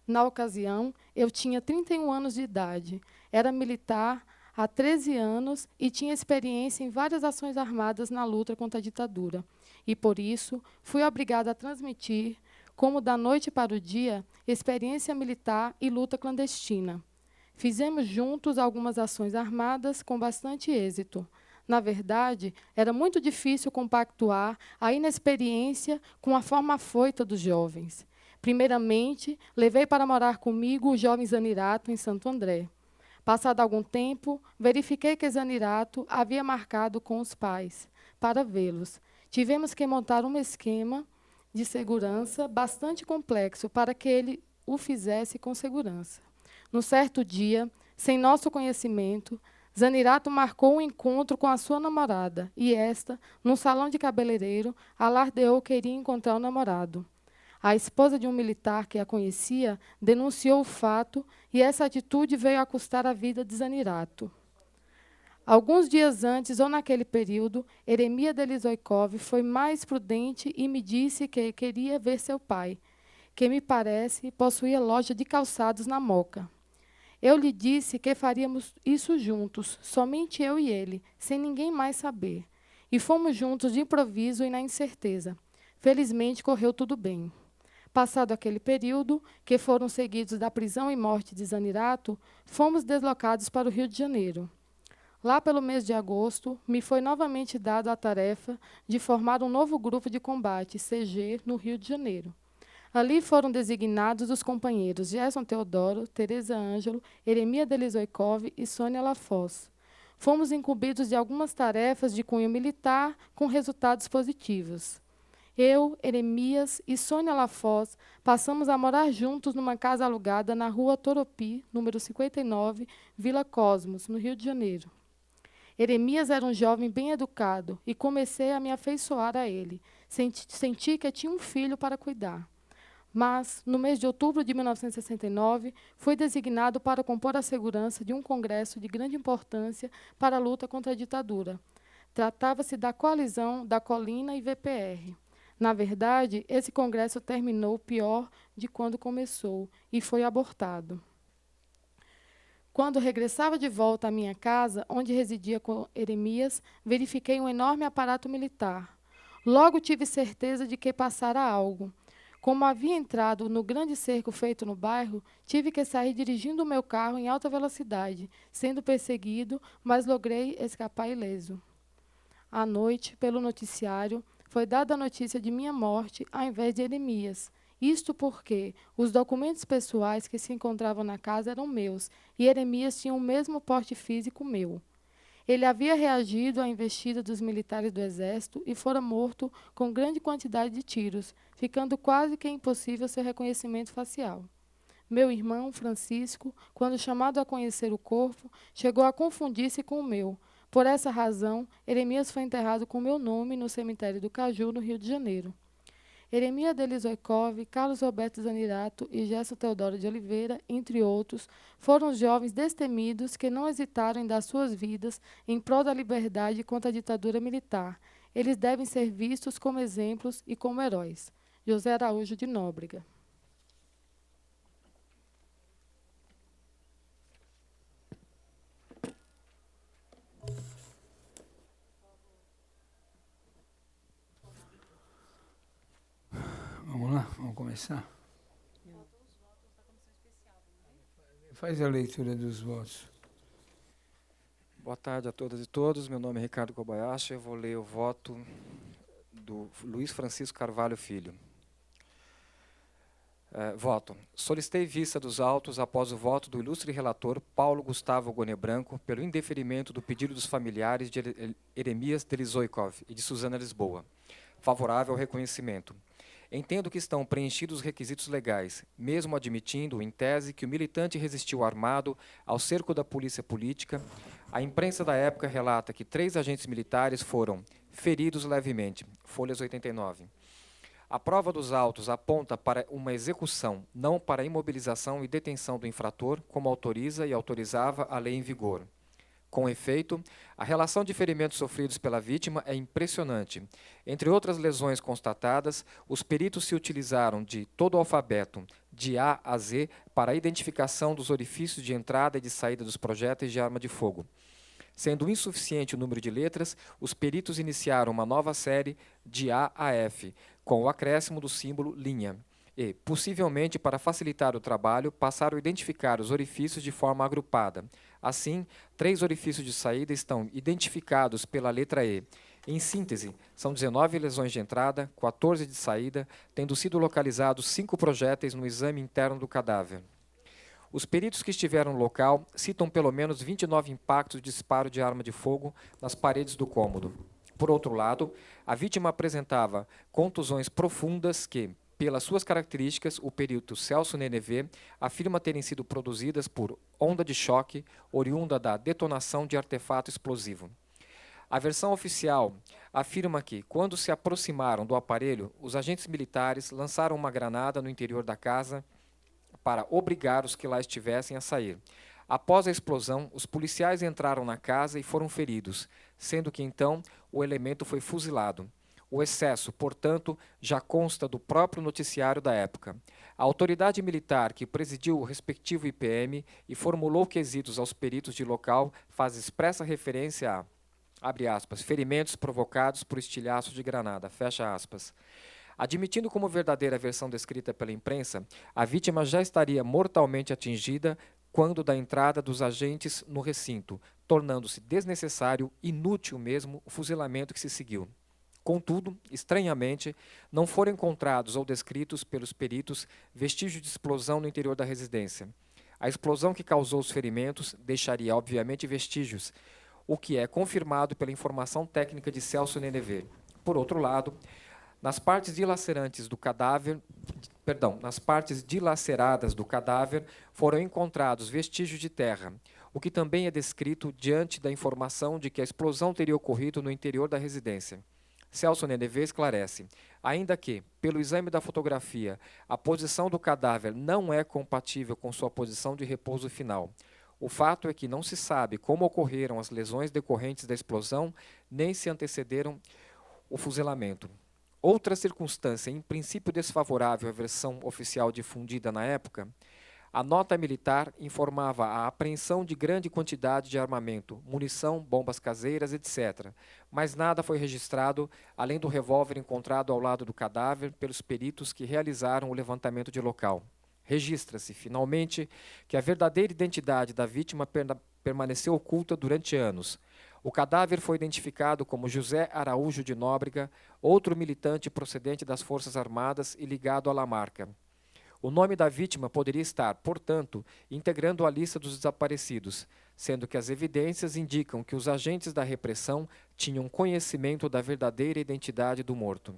Na ocasião, eu tinha 31 anos de idade, era militar há 13 anos e tinha experiência em várias ações armadas na luta contra a ditadura. E, por isso, fui obrigada a transmitir, como da noite para o dia, experiência militar e luta clandestina. Fizemos juntos algumas ações armadas com bastante êxito. Na verdade, era muito difícil compactuar a inexperiência com a forma afoita dos jovens. Primeiramente, levei para morar comigo o jovem Zanirato em Santo André. Passado algum tempo, verifiquei que Zanirato havia marcado com os pais para vê-los. Tivemos que montar um esquema de segurança bastante complexo para que ele o fizesse com segurança. Num certo dia, sem nosso conhecimento, Zanirato marcou um encontro com a sua namorada e esta, num salão de cabeleireiro, alardeou que iria encontrar o namorado. A esposa de um militar que a conhecia denunciou o fato e essa atitude veio a custar a vida de Zanirato. Alguns dias antes, ou naquele período, Eremia Delizoikov foi mais prudente e me disse que queria ver seu pai, que, me parece, possuía loja de calçados na Moca. Eu lhe disse que faríamos isso juntos, somente eu e ele, sem ninguém mais saber. E fomos juntos de improviso e na incerteza. Felizmente, correu tudo bem. Passado aquele período, que foram seguidos da prisão e morte de Zanirato, fomos deslocados para o Rio de Janeiro. Lá pelo mês de agosto, me foi novamente dada a tarefa de formar um novo grupo de combate, CG, no Rio de Janeiro. Ali foram designados os companheiros Gerson Teodoro, Tereza Ângelo, Eremia Delizoikov e Sônia Lafosse. Fomos incumbidos de algumas tarefas de cunho militar com resultados positivos. Eu, Eremias e Sônia Lafosse passamos a morar juntos numa casa alugada na rua Toropi, número 59, Vila Cosmos, no Rio de Janeiro. Eremias era um jovem bem educado e comecei a me afeiçoar a ele. Senti que tinha um filho para cuidar. Mas, no mês de outubro de 1969, fui designado para compor a segurança de um congresso de grande importância para a luta contra a ditadura. Tratava-se da coalizão da Colina e VPR. Na verdade, esse congresso terminou pior de quando começou e foi abortado. Quando regressava de volta à minha casa, onde residia com Eremias, verifiquei um enorme aparato militar. Logo tive certeza de que passara algo. Como havia entrado no grande cerco feito no bairro, tive que sair dirigindo o meu carro em alta velocidade, sendo perseguido, mas logrei escapar ileso. À noite, pelo noticiário, foi dada a notícia de minha morte ao invés de Eremias, Isto porque os documentos pessoais que se encontravam na casa eram meus, e Jeremias tinha o mesmo porte físico meu. Ele havia reagido à investida dos militares do Exército e fora morto com grande quantidade de tiros, ficando quase que impossível seu reconhecimento facial. Meu irmão, Francisco, quando chamado a conhecer o corpo, chegou a confundir-se com o meu. Por essa razão, Jeremias foi enterrado com meu nome no cemitério do Caju, no Rio de Janeiro. Jeremias Delizoikov, Carlos Roberto Zanirato e Gerson Teodoro de Oliveira, entre outros, foram jovens destemidos que não hesitaram em dar suas vidas em prol da liberdade contra a ditadura militar. Eles devem ser vistos como exemplos e como heróis. José Araújo de Nóbrega. Vamos lá, vamos começar? Faz a leitura dos votos. Boa tarde a todas e todos. Meu nome é Ricardo Kobayashi. Eu vou ler o voto do Luiz Francisco Carvalho Filho. Voto. Solicitei vista dos autos após o voto do ilustre relator Paulo Gustavo Goné Branco pelo indeferimento do pedido dos familiares de Jeremias Delizoikov e de Suzana Lisboa. Favorável ao reconhecimento. Entendo que estão preenchidos os requisitos legais, mesmo admitindo, em tese, que o militante resistiu armado ao cerco da polícia política. A imprensa da época relata que 3 agentes militares foram feridos levemente. Folhas 89. A prova dos autos aponta para uma execução, não para a imobilização e detenção do infrator, como autoriza e autorizava a lei em vigor. Com efeito, a relação de ferimentos sofridos pela vítima é impressionante. Entre outras lesões constatadas, os peritos se utilizaram de todo o alfabeto, de A a Z, para a identificação dos orifícios de entrada e de saída dos projéteis de arma de fogo. Sendo insuficiente o número de letras, os peritos iniciaram uma nova série de A a F, com o acréscimo do símbolo linha. E, possivelmente para facilitar o trabalho, passaram a identificar os orifícios de forma agrupada. Assim, 3 orifícios de saída estão identificados pela letra E. Em síntese, são 19 lesões de entrada, 14 de saída, tendo sido localizados 5 projéteis no exame interno do cadáver. Os peritos que estiveram no local citam pelo menos 29 impactos de disparo de arma de fogo nas paredes do cômodo. Por outro lado, a vítima apresentava contusões profundas que, pelas suas características, o perito Celso Nenevê afirma terem sido produzidas por onda de choque oriunda da detonação de artefato explosivo. A versão oficial afirma que, quando se aproximaram do aparelho, os agentes militares lançaram uma granada no interior da casa para obrigar os que lá estivessem a sair. Após a explosão, os policiais entraram na casa e foram feridos, sendo que então o elemento foi fuzilado. O excesso, portanto, já consta do próprio noticiário da época. A autoridade militar que presidiu o respectivo IPM e formulou quesitos aos peritos de local faz expressa referência a, abre aspas, ferimentos provocados por estilhaço de granada, fecha aspas. Admitindo como verdadeira a versão descrita pela imprensa, a vítima já estaria mortalmente atingida quando da entrada dos agentes no recinto, tornando-se desnecessário, inútil mesmo, o fuzilamento que se seguiu. Contudo, estranhamente, não foram encontrados ou descritos pelos peritos vestígios de explosão no interior da residência. A explosão que causou os ferimentos deixaria, obviamente, vestígios, o que é confirmado pela informação técnica de Celso Nenevê. Por outro lado, nas partes dilaceradas do cadáver foram encontrados vestígios de terra, o que também é descrito diante da informação de que a explosão teria ocorrido no interior da residência. Celso Nenevê esclarece, ainda que, pelo exame da fotografia, a posição do cadáver não é compatível com sua posição de repouso final. O fato é que não se sabe como ocorreram as lesões decorrentes da explosão, nem se antecederam o fuzilamento. Outra circunstância, em princípio desfavorável à versão oficial difundida na época, a nota militar informava a apreensão de grande quantidade de armamento, munição, bombas caseiras, etc. Mas nada foi registrado, além do revólver encontrado ao lado do cadáver pelos peritos que realizaram o levantamento de local. Registra-se, finalmente, que a verdadeira identidade da vítima permaneceu oculta durante anos. O cadáver foi identificado como José Araújo de Nóbrega, outro militante procedente das Forças Armadas e ligado à Lamarca. O nome da vítima poderia estar, portanto, integrando a lista dos desaparecidos, sendo que as evidências indicam que os agentes da repressão tinham conhecimento da verdadeira identidade do morto.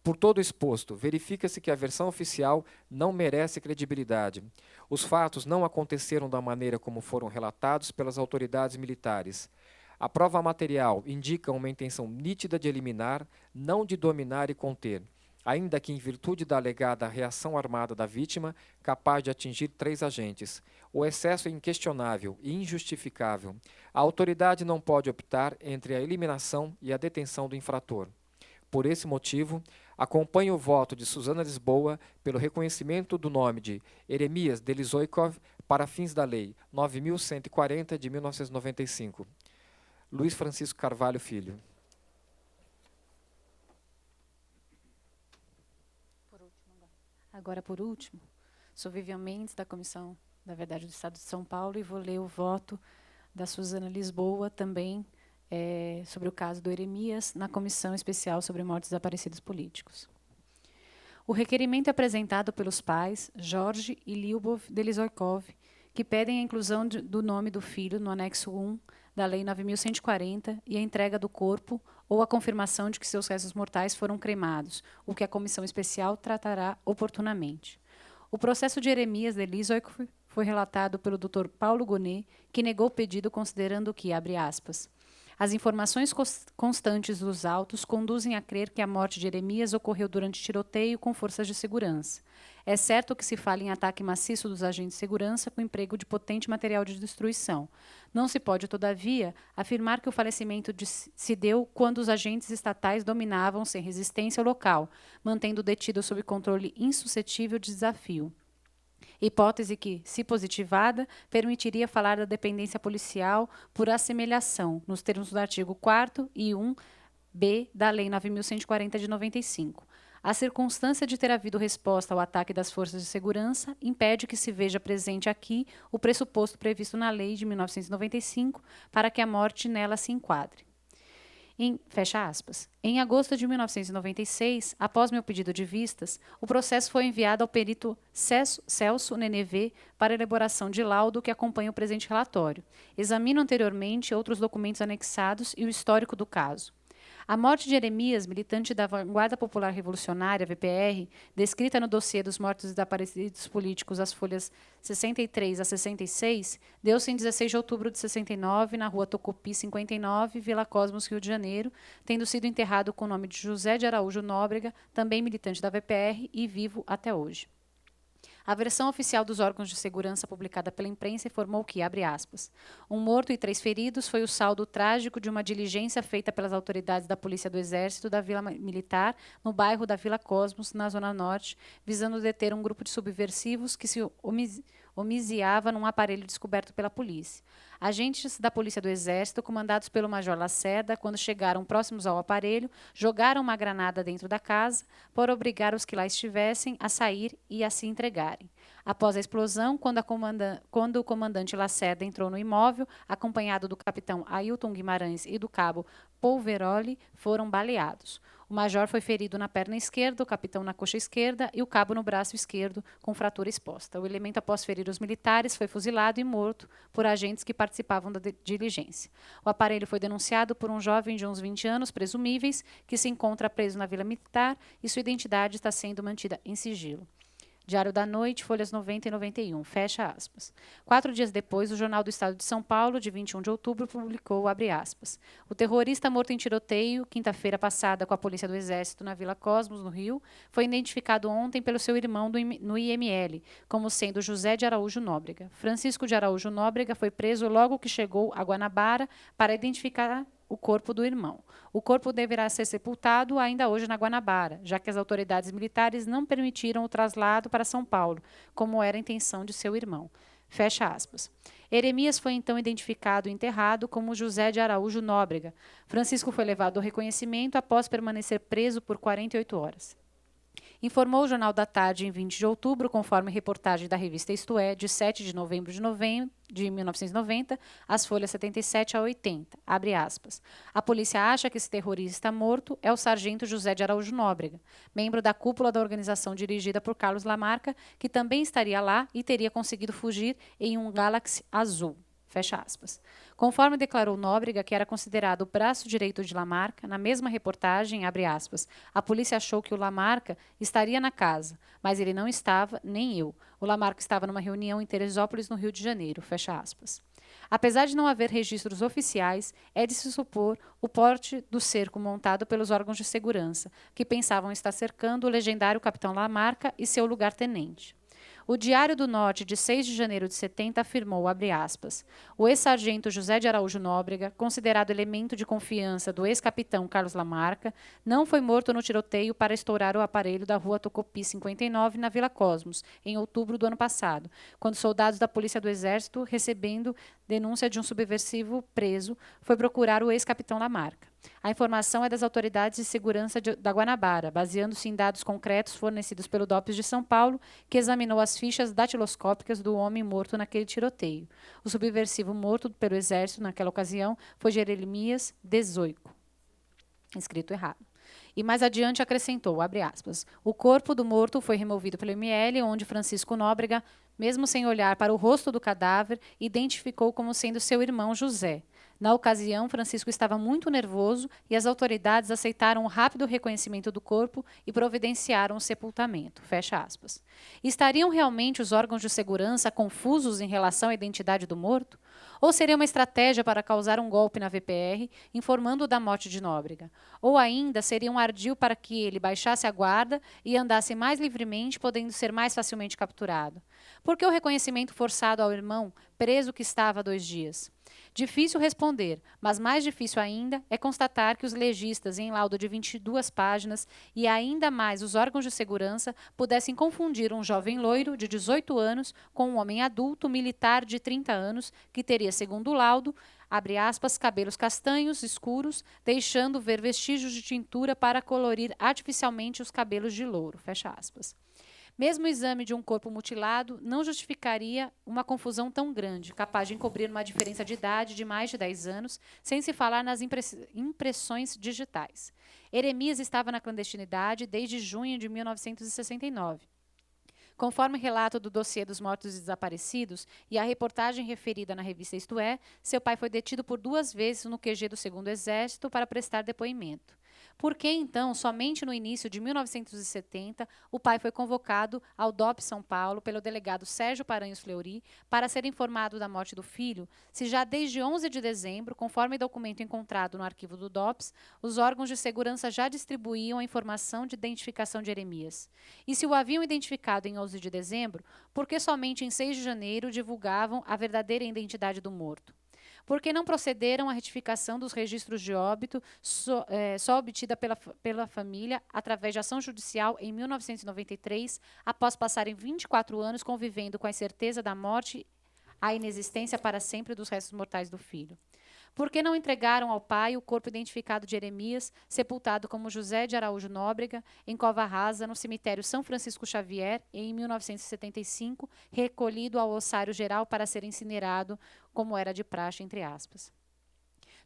Por todo exposto, verifica-se que a versão oficial não merece credibilidade. Os fatos não aconteceram da maneira como foram relatados pelas autoridades militares. A prova material indica uma intenção nítida de eliminar, não de dominar e conter, ainda que em virtude da alegada reação armada da vítima, capaz de atingir 3 agentes. O excesso é inquestionável e injustificável. A autoridade não pode optar entre a eliminação e a detenção do infrator. Por esse motivo, acompanho o voto de Suzana Lisboa pelo reconhecimento do nome de Eremias Delizoikov para fins da Lei 9.140 de 1995. Luiz Francisco Carvalho Filho. Agora, por último, sou Vivian Mendes, da Comissão da Verdade do Estado de São Paulo, e vou ler o voto da Suzana Lisboa, também sobre o caso do Eremias, na Comissão Especial sobre Mortos Desaparecidos Políticos. O requerimento é apresentado pelos pais, Jorge e Lyubov Delizoikov, que pedem a inclusão do nome do filho no anexo 1 da Lei 9.140 e a entrega do corpo ou a confirmação de que seus restos mortais foram cremados, o que a comissão especial tratará oportunamente. O processo de Eremias Delizoikov foi relatado pelo Dr. Paulo Gonet, que negou o pedido considerando que, abre aspas, as informações constantes dos autos conduzem a crer que a morte de Eremias ocorreu durante tiroteio com forças de segurança. É certo que se fala em ataque maciço dos agentes de segurança com emprego de potente material de destruição. Não se pode, todavia, afirmar que o falecimento se deu quando os agentes estatais dominavam sem resistência o local, mantendo o detido sob controle insuscetível de desafio. Hipótese que, se positivada, permitiria falar da dependência policial por assemelhação, nos termos do artigo 4º e 1b da Lei 9.140 de 95. A circunstância de ter havido resposta ao ataque das forças de segurança impede que se veja presente aqui o pressuposto previsto na Lei de 1995 para que a morte nela se enquadre. Fecha aspas. Em agosto de 1996, após meu pedido de vistas, o processo foi enviado ao perito Celso Nenevê para elaboração de laudo que acompanha o presente relatório. Examino anteriormente outros documentos anexados e o histórico do caso. A morte de Eremias, militante da Vanguarda Popular Revolucionária, VPR, descrita no dossiê dos mortos desaparecidos políticos, as folhas 63 a 66, deu-se em 16 de outubro de 69, na rua Tocupi 59, Vila Cosmos, Rio de Janeiro, tendo sido enterrado com o nome de José de Araújo Nóbrega, também militante da VPR e vivo até hoje. A versão oficial dos órgãos de segurança publicada pela imprensa informou que, abre aspas, 1 morto e 3 feridos foi o saldo trágico de uma diligência feita pelas autoridades da Polícia do Exército da Vila Militar, no bairro da Vila Cosmos, na Zona Norte, visando deter um grupo de subversivos que se homiziava num aparelho descoberto pela polícia. Agentes da Polícia do Exército, comandados pelo Major Lacerda, quando chegaram próximos ao aparelho, jogaram uma granada dentro da casa para obrigar os que lá estivessem a sair e a se entregarem. Após a explosão, quando o comandante Lacerda entrou no imóvel, acompanhado do capitão Ailton Guimarães e do cabo Polveroli, foram baleados. O major foi ferido na perna esquerda, o capitão na coxa esquerda e o cabo no braço esquerdo, com fratura exposta. O elemento, após ferir os militares, foi fuzilado e morto por agentes que participavam da diligência. O aparelho foi denunciado por um jovem de uns 20 anos, presumíveis, que se encontra preso na Vila Militar e sua identidade está sendo mantida em sigilo. Diário da Noite, folhas 90 e 91, fecha aspas. 4 dias depois, o Jornal do Estado de São Paulo, de 21 de outubro, publicou, abre aspas, o terrorista morto em tiroteio, quinta-feira passada com a Polícia do Exército na Vila Cosmos, no Rio, foi identificado ontem pelo seu irmão no IML, como sendo José de Araújo Nóbrega. Francisco de Araújo Nóbrega foi preso logo que chegou a Guanabara para identificar o corpo do irmão. O corpo deverá ser sepultado ainda hoje na Guanabara, já que as autoridades militares não permitiram o traslado para São Paulo, como era a intenção de seu irmão. Fecha aspas. Eremias foi então identificado e enterrado como José de Araújo Nóbrega. Francisco foi levado ao reconhecimento após permanecer preso por 48 horas. informou o Jornal da Tarde em 20 de outubro, conforme reportagem da revista Isto É, de 7 de novembro de 1990, as folhas 77 a 80. Abre aspas. A polícia acha que esse terrorista morto é o sargento José de Araújo Nóbrega, membro da cúpula da organização dirigida por Carlos Lamarca, que também estaria lá e teria conseguido fugir em um Galaxy azul. Fecha aspas. Conforme declarou Nóbrega, que era considerado o braço direito de Lamarca, na mesma reportagem, abre aspas, a polícia achou que o Lamarca estaria na casa, mas ele não estava, nem eu. O Lamarca estava numa reunião em Teresópolis, no Rio de Janeiro. Fecha aspas. Apesar de não haver registros oficiais, é de se supor o porte do cerco montado pelos órgãos de segurança, que pensavam estar cercando o legendário capitão Lamarca e seu lugar-tenente. O Diário do Norte, de 6 de janeiro de 70, afirmou, abre aspas, o ex-sargento José de Araújo Nóbrega, considerado elemento de confiança do ex-capitão Carlos Lamarca, não foi morto no tiroteio para estourar o aparelho da rua Tocopi 59, na Vila Cosmos, em outubro do ano passado, quando soldados da Polícia do Exército, recebendo denúncia de um subversivo preso, foi procurar o ex-capitão Lamarca. A informação é das autoridades de segurança da Guanabara, baseando-se em dados concretos fornecidos pelo DOPS de São Paulo, que examinou as fichas datiloscópicas do homem morto naquele tiroteio. O subversivo morto pelo Exército naquela ocasião foi Jeremias Dezoico. Escrito errado. E mais adiante acrescentou, abre aspas, o corpo do morto foi removido pelo ML, onde Francisco Nóbrega, mesmo sem olhar para o rosto do cadáver, identificou como sendo seu irmão José. Na ocasião, Francisco estava muito nervoso e as autoridades aceitaram o rápido reconhecimento do corpo e providenciaram o sepultamento. Fecha aspas. Estariam realmente os órgãos de segurança confusos em relação à identidade do morto? Ou seria uma estratégia para causar um golpe na VPR, informando da morte de Nóbrega? Ou ainda seria um ardil para que ele baixasse a guarda e andasse mais livremente, podendo ser mais facilmente capturado? Por que o reconhecimento forçado ao irmão, preso que estava há 2 dias? Difícil responder, mas mais difícil ainda é constatar que os legistas, em laudo de 22 páginas, e ainda mais os órgãos de segurança, pudessem confundir um jovem loiro de 18 anos com um homem adulto militar de 30 anos, que teria, segundo o laudo, abre aspas, cabelos castanhos escuros, deixando ver vestígios de tintura para colorir artificialmente os cabelos de louro. Fecha aspas. Mesmo o exame de um corpo mutilado não justificaria uma confusão tão grande, capaz de encobrir uma diferença de idade de mais de 10 anos, sem se falar nas impressões digitais. Eremias estava na clandestinidade desde junho de 1969. Conforme relato do dossiê dos mortos e desaparecidos e a reportagem referida na revista Isto É, seu pai foi detido por 2 vezes no QG do 2º Exército para prestar depoimento. Por que, então, somente no início de 1970, o pai foi convocado ao DOPS São Paulo pelo delegado Sérgio Paranhos Fleury para ser informado da morte do filho, se já desde 11 de dezembro, conforme documento encontrado no arquivo do DOPS, os órgãos de segurança já distribuíam a informação de identificação de Eremias? E se o haviam identificado em 11 de dezembro, por que somente em 6 de janeiro divulgavam a verdadeira identidade do morto? Por que não procederam à retificação dos registros de óbito só obtida pela família através de ação judicial em 1993, após passarem 24 anos convivendo com a incerteza da morte, a inexistência para sempre dos restos mortais do filho? Por que não entregaram ao pai o corpo identificado de Eremias, sepultado como José de Araújo Nóbrega, em Cova Rasa, no cemitério São Francisco Xavier, em 1975, recolhido ao ossário geral para ser incinerado, como era de praxe, entre aspas?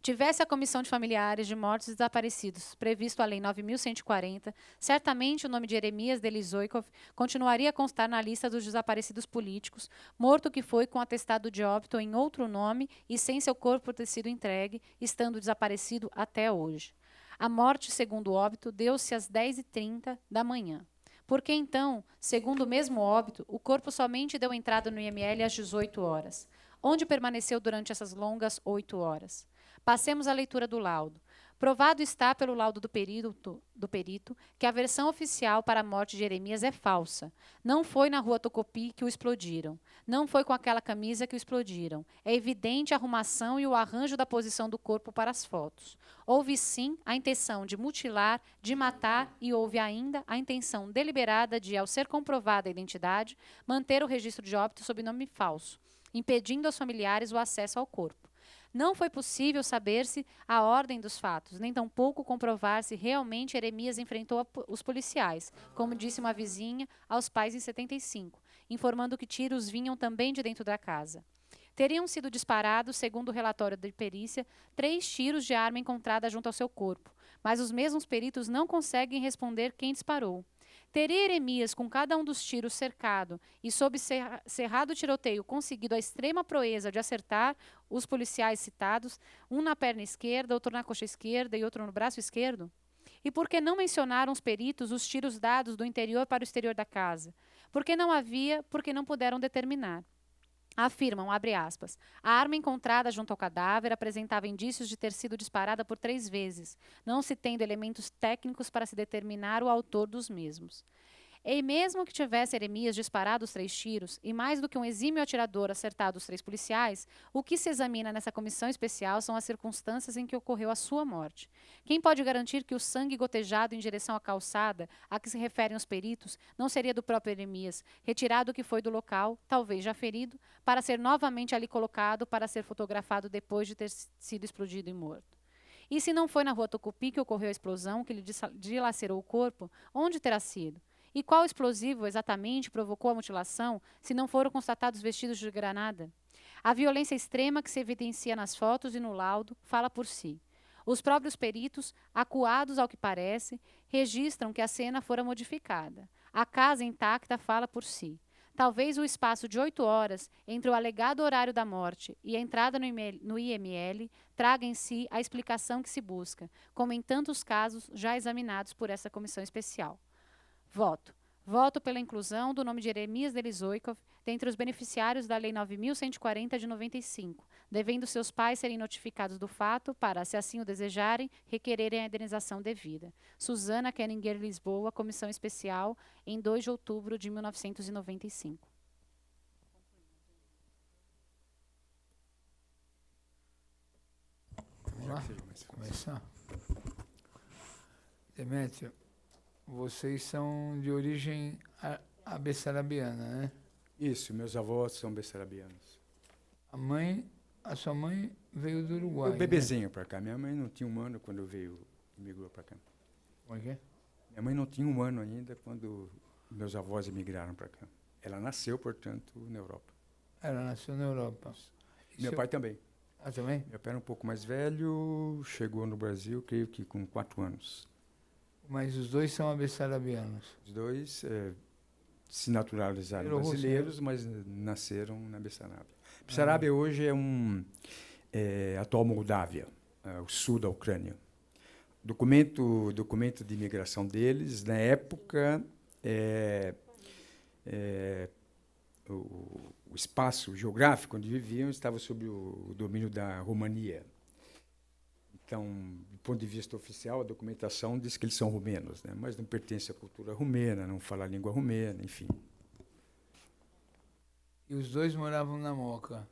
Tivesse a Comissão de Familiares de Mortos e Desaparecidos previsto a Lei 9.140, certamente o nome de Eremias Delizoikov continuaria a constar na lista dos desaparecidos políticos, morto que foi com atestado de óbito em outro nome e sem seu corpo ter sido entregue, estando desaparecido até hoje. A morte, segundo o óbito, deu-se às 10h30 da manhã. Por que, então, segundo o mesmo óbito, o corpo somente deu entrada no IML às 18 horas? Onde permaneceu durante essas longas 8 horas? Passemos à leitura do laudo. Provado está pelo laudo do perito que a versão oficial para a morte de Eremias é falsa. Não foi na rua Tocopi que o explodiram. Não foi com aquela camisa que o explodiram. É evidente a arrumação e o arranjo da posição do corpo para as fotos. Houve, sim, a intenção de mutilar, de matar e houve ainda a intenção deliberada de, ao ser comprovada a identidade, manter o registro de óbito sob nome falso, impedindo aos familiares o acesso ao corpo. Não foi possível saber-se a ordem dos fatos, nem tampouco comprovar se realmente Eremias enfrentou os policiais, como disse uma vizinha aos pais em 75, informando que tiros vinham também de dentro da casa. Teriam sido disparados, segundo o relatório de perícia, 3 tiros de arma encontrada junto ao seu corpo, mas os mesmos peritos não conseguem responder quem disparou. Teria Eremias, com cada um dos tiros cercado e sob cerrado tiroteio, conseguido a extrema proeza de acertar os policiais citados, um na perna esquerda, outro na coxa esquerda e outro no braço esquerdo? E por que não mencionaram os peritos os tiros dados do interior para o exterior da casa? Porque não havia, porque não puderam determinar. Afirmam, abre aspas, a arma encontrada junto ao cadáver apresentava indícios de ter sido disparada por 3 vezes, não se tendo elementos técnicos para se determinar o autor dos mesmos. E mesmo que tivesse Eremias disparado os 3 tiros, e mais do que um exímio atirador acertado os 3 policiais, o que se examina nessa comissão especial são as circunstâncias em que ocorreu a sua morte. Quem pode garantir que o sangue gotejado em direção à calçada, a que se referem os peritos, não seria do próprio Eremias, retirado que foi do local, talvez já ferido, para ser novamente ali colocado para ser fotografado depois de ter sido explodido e morto? E se não foi na rua Tucupi que ocorreu a explosão que lhe dilacerou o corpo, onde terá sido? E qual explosivo exatamente provocou a mutilação, se não foram constatados vestígios de granada? A violência extrema que se evidencia nas fotos e no laudo fala por si. Os próprios peritos, acuados ao que parece, registram que a cena fora modificada. A casa intacta fala por si. Talvez o espaço de 8 horas entre o alegado horário da morte e a entrada no IML traga em si a explicação que se busca, como em tantos casos já examinados por essa comissão especial. Voto. Voto pela inclusão do nome de Eremias Delizoikov dentre os beneficiários da Lei 9.140 de 95, devendo seus pais serem notificados do fato para, se assim o desejarem, requererem a indenização devida. Suzana Kenninger Lisboa, Comissão Especial, em 2 de outubro de 1995. Vamos lá? Começar? Demétrio, vocês são de origem abessarabiana, né? Isso, meus avós são bessarabianos. A sua mãe veio do Uruguai, Eu bebezinho para cá. Minha mãe não tinha 1 ano quando emigrou para cá. Né? Como é que é? Minha mãe não tinha 1 ano ainda quando meus avós emigraram para cá. Ela nasceu, portanto, na Europa. Ela nasceu na Europa. E Meu seu- pai também. Ah, também? Meu pai era um pouco mais velho, chegou no Brasil, creio que com 4 anos. Mas os dois são abessarabianos. Os dois se naturalizaram Virou brasileiros, mas nasceram na Bessarabia. Bessarabia hoje é atual Moldávia, o sul da Ucrânia. Documento de imigração deles, na época, o espaço geográfico onde viviam estava sob o domínio da Romania. Então, do ponto de vista oficial, a documentação diz que eles são rumenos, né? Mas não pertence à cultura rumena, não fala a língua rumena, enfim. E os dois moravam na Moca.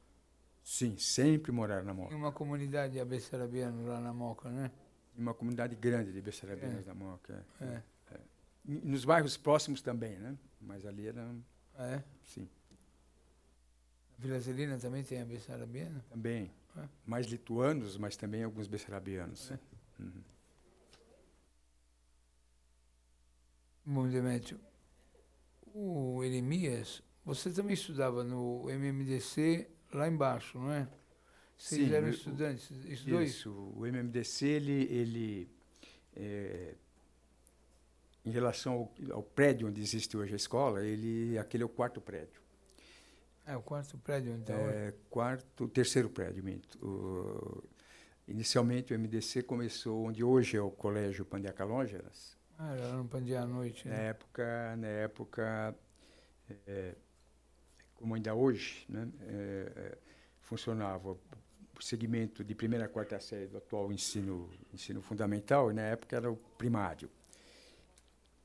Sim, sempre moraram na Tem Moca. uma comunidade abessarabiana lá na Moca, né? Uma comunidade grande de bessarabianos da Moca. É. Nos bairros próximos também, né? Mas ali era, Ah, é? sim, A Vila Zelina também tem abessarabiana? também. É. Mais lituanos, mas também alguns bessarabianos. É. Uhum. Bom, Demétrio, o Eremias, você também estudava no MMDC lá embaixo, não é? Vocês Sim, eram estudantes, os dois? Isso, o MMDC, em relação ao prédio onde existe hoje a escola, aquele é o 4º prédio. É o 4º prédio, então. É. Terceiro prédio, minto. Inicialmente o MDC começou onde hoje é o Colégio Pandiacalógeras. Ah, era lá no Pandiá à noite, né? Na época, como ainda hoje, né, funcionava o segmento de 1ª a 4ª série do atual ensino fundamental, e na época era o primário.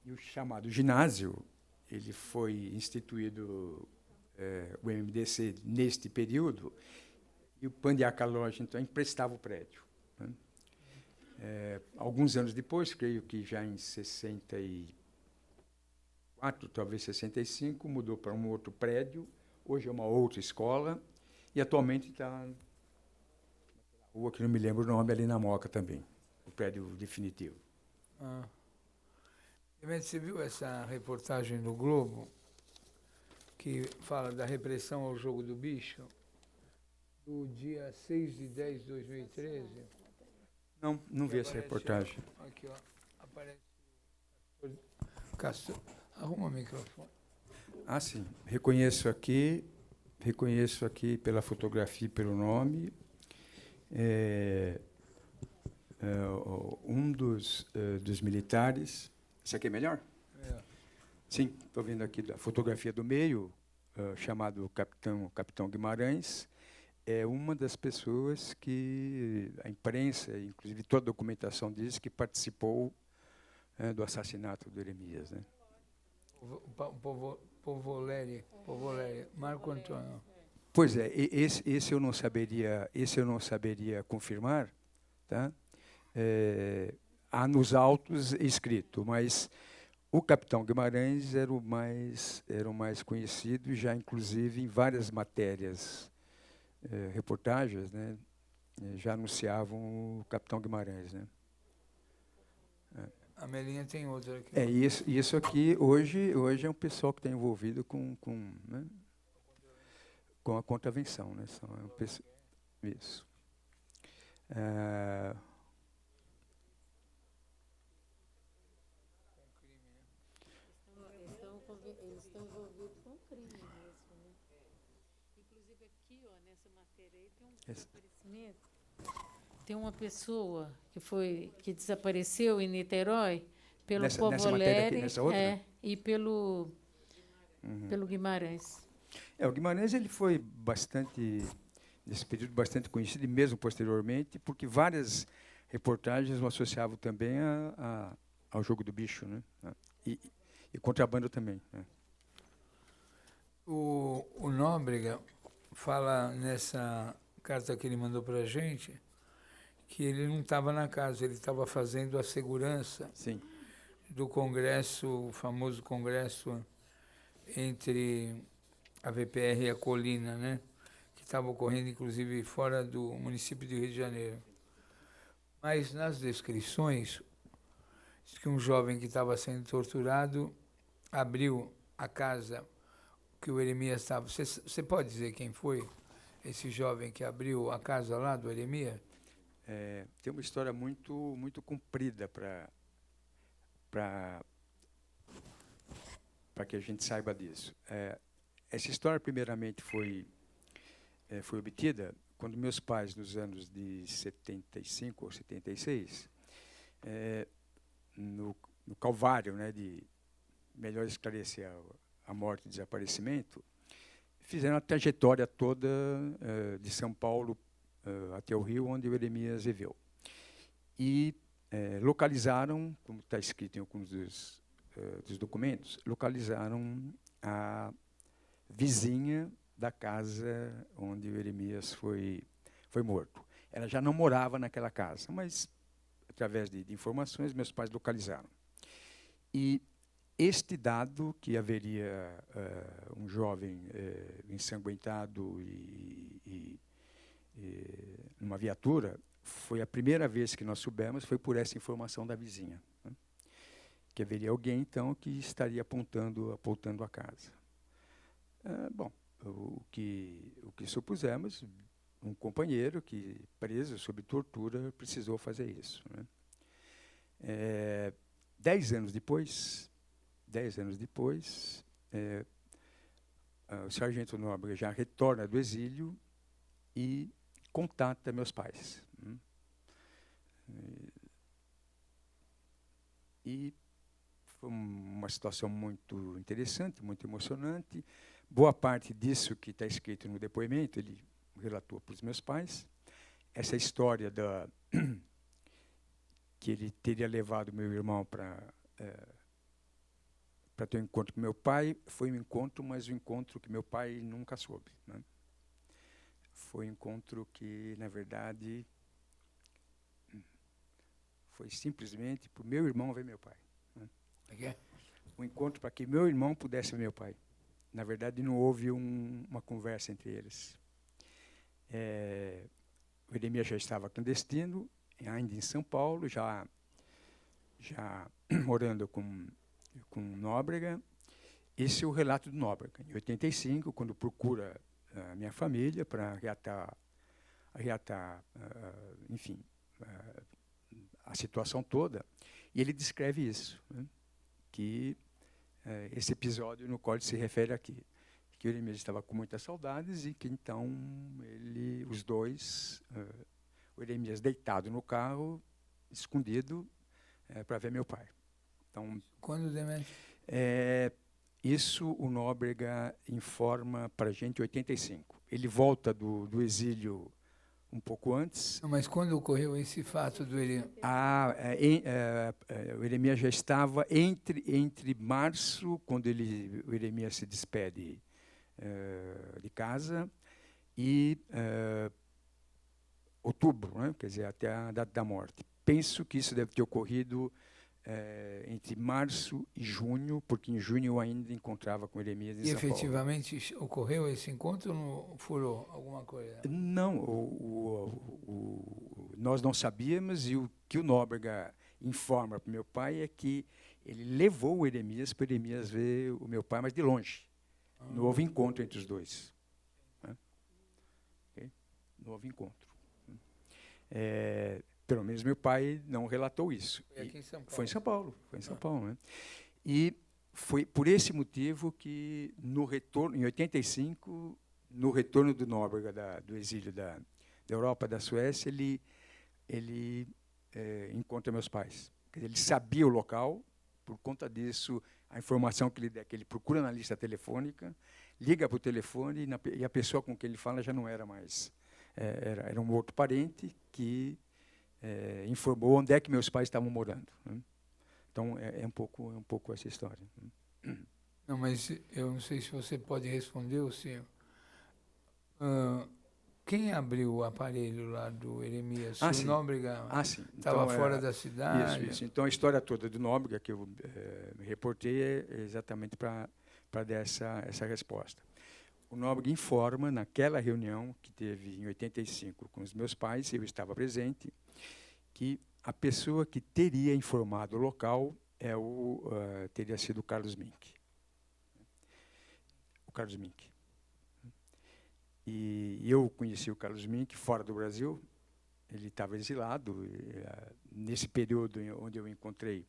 E o chamado ginásio, ele foi instituído, o MDC, neste período, e o Pandiacalógeras, então, emprestava o prédio, né? Alguns anos depois, creio que já em 64, talvez 65, mudou para um outro prédio. Hoje é uma outra escola e atualmente está rua que não me lembro o nome, ali na Moca também, o prédio definitivo. Ah. Clemente, você viu essa reportagem do Globo que fala da repressão ao jogo do bicho do dia 6/10/2013? Não vi essa reportagem. Aqui, ó. Aparece o Castor. Arruma o microfone. Ah, sim. Reconheço aqui pela fotografia e pelo nome. Um dos militares. Isso aqui é melhor? É. Sim, estou vendo aqui da fotografia do meio, chamado Capitão Guimarães. É uma das pessoas que a imprensa, inclusive toda a documentação diz que participou do assassinato do Eremias, né? Povoleri, Marco Antônio. Pois é, esse eu não saberia confirmar, tá? Há nos autos escrito, mas o Capitão Guimarães era o mais conhecido, já inclusive em várias matérias, reportagens, né? Já anunciavam o Capitão Guimarães, né? A Melinha tem outra aqui. Isso aqui hoje é um pessoal que está envolvido né? Com a contravenção, né? Isso. Eles estão envolvidos com crime mesmo, né? Inclusive aqui, ó, nessa matéria aí tem um desaparecimento. Tem uma pessoa que desapareceu em Niterói pelo Povoleri e pelo Guimarães. O Guimarães ele foi nesse período bastante conhecido, e mesmo posteriormente, porque várias reportagens o associavam também ao jogo do bicho, né? E contrabando também, né? O Nóbrega fala nessa carta que ele mandou para a gente que ele não estava na casa, ele estava fazendo a segurança Sim. do congresso, o famoso congresso entre a VPR e a Colina, né? Que estava ocorrendo, inclusive, fora do município de Rio de Janeiro. Mas, nas descrições, diz que um jovem que estava sendo torturado abriu a casa que o Eremias estava. Você pode dizer quem foi esse jovem que abriu a casa lá do Eremias? Tem uma história muito comprida para que a gente saiba disso. Essa história, primeiramente, foi obtida quando meus pais, nos anos de 75 ou 76, no calvário, né, de melhor esclarecer a morte e desaparecimento, fizeram a trajetória toda de São Paulo até o Rio, onde o Eremias viveu. E localizaram, como está escrito em alguns dos documentos, localizaram a vizinha da casa onde o Eremias foi morto. Ela já não morava naquela casa, mas, através de informações, meus pais localizaram. E este dado, que haveria um jovem ensanguentado e numa viatura, foi a primeira vez que nós soubemos, foi por essa informação da vizinha, né? Que haveria alguém, então, que estaria apontando a casa. Bom, o que supusemos, um companheiro que, preso sob tortura, precisou fazer isso, né? 10 anos depois, o sargento Nóbrega já retorna do exílio e contata meus pais. E foi uma situação muito interessante, muito emocionante. Boa parte disso que está escrito no depoimento, ele relatou para os meus pais. Essa história que ele teria levado meu irmão para ter um encontro com meu pai, foi um encontro, mas um encontro que meu pai nunca soube, né? Foi um encontro que, na verdade, foi simplesmente para o meu irmão ver meu pai, né? Um encontro para que meu irmão pudesse ver meu pai. Na verdade, não houve uma conversa entre eles. o Eremias já estava clandestino, ainda em São Paulo, já morando com Nóbrega. Esse é o relato do Nóbrega. Em 85, quando procura a minha família para reatar enfim, a situação toda, e ele descreve isso, né? Que esse episódio no qual ele se refere aqui, que o Eremias estava com muitas saudades e que então os dois, o Eremias deitado no carro, escondido, para ver meu pai. Então, Quando, Demétrio? isso o Nóbrega informa para a gente em 85. Ele volta do exílio um pouco antes. Não, mas quando ocorreu esse fato do Eremias? O Eremias já estava entre março, quando o Eremias se despede de casa, e outubro, né? Quer dizer, até a data da morte. Penso que isso deve ter ocorrido entre março e junho, porque em junho eu ainda encontrava com o Eremias em E São Paulo. efetivamente ocorreu esse encontro ou não furou alguma coisa? Não, nós não sabíamos, e o que o Nóbrega informa para o meu pai é que ele levou o Eremias para o Eremias ver o meu pai, mas de longe. Não houve encontro entre os dois. Né? Okay? Não houve encontro. Pelo menos meu pai não relatou isso. Foi aqui em São Paulo. Foi em São Paulo, foi em São Paulo, né? E foi por esse motivo que, no retorno, em 85, no retorno do Nóbrega do exílio da Europa, da Suécia, ele encontra meus pais. Quer dizer, ele sabia o local, por conta disso, a informação que ele procura na lista telefônica, liga para o telefone e a pessoa com quem ele fala já não era mais. Era um outro parente que informou onde é que meus pais estavam morando. Né? Então, é um pouco essa história. Não, mas eu não sei se você pode responder, o senhor. Quem abriu o aparelho lá do Eremias? O sim. Nóbrega Sim. estava Então, fora da cidade? Isso. Então, a história toda do Nóbrega que eu me reportei é exatamente para dar essa resposta. O Nóbrega informa, naquela reunião que teve em 85 com os meus pais, eu estava presente, que a pessoa que teria informado o local teria sido o Carlos Mink. O Carlos Mink. E eu conheci o Carlos Mink fora do Brasil. Ele estava exilado. Nesse período onde eu o encontrei,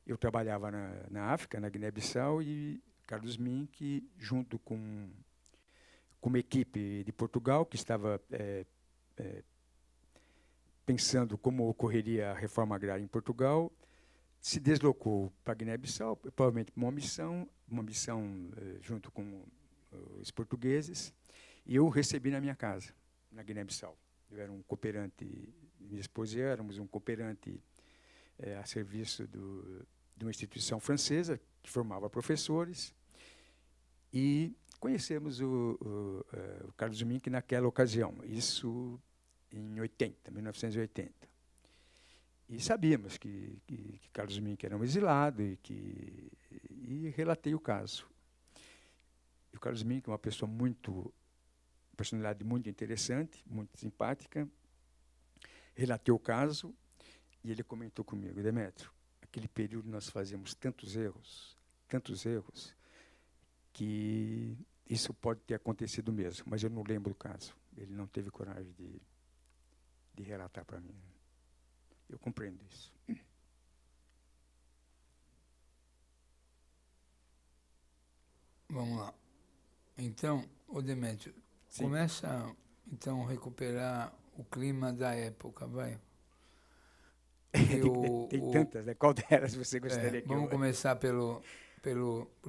eu trabalhava na África, na Guiné-Bissau, e Carlos Mink, junto com uma equipe de Portugal, que estava pensando como ocorreria a reforma agrária em Portugal, se deslocou para a Guiné-Bissau, provavelmente para uma missão junto com os portugueses, e eu o recebi na minha casa, na Guiné-Bissau. Eu era um cooperante, minha esposa e eu éramos um cooperante a serviço de uma instituição francesa, que formava professores, e conhecemos o Carlos Mink naquela ocasião, isso em 1980. E sabíamos que Carlos Mink era um exilado e relatei o caso. E o Carlos Mink é uma personalidade muito interessante, muito simpática. Relatei o caso e ele comentou comigo: Demétrio, aquele período nós fazíamos tantos erros, que isso pode ter acontecido mesmo, mas eu não lembro do caso. Ele não teve coragem de relatar para mim. Eu compreendo isso. Vamos lá. Então, Demétrio, Sim. começa então a recuperar o clima da época, vai. Tem tantas, né? Qual delas você gostaria que vamos começar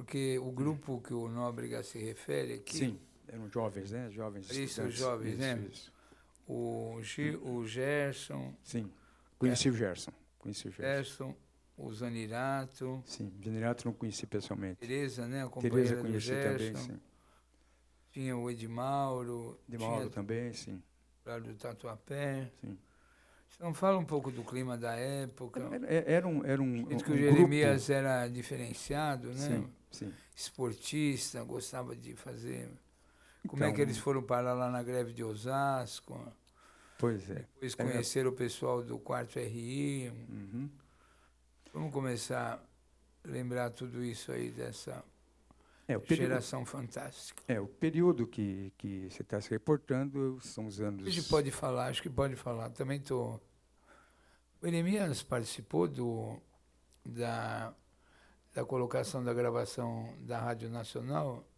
porque o grupo que o Nóbrega se refere aqui... Sim, eram jovens, né? Jovens Isso, estudantes. jovens, né? Isso. O Gerson... Sim, conheci o Gerson. Gerson, o Zanirato... Sim, o Zanirato não conheci pessoalmente. Tereza, né? A Tereza companheira do conheci Gerson. também, sim. Tinha o Edmauro. Edmauro também, sim. Lá do Tatuapé. Sim. Então, fala um pouco do clima da época. Era um que o Jeremias grupo. era diferenciado, né? Sim. Esportista, gostava de fazer... Como é que eles foram parar lá na greve de Osasco? Pois é. Depois conhecer o pessoal do 4º RI. Uhum. Vamos começar a lembrar tudo isso aí dessa O período, geração fantástica. o período que você está se reportando são os anos... A gente pode falar, acho que pode falar. Também estou... O Eremias participou da colocação da gravação da Rádio Nacional,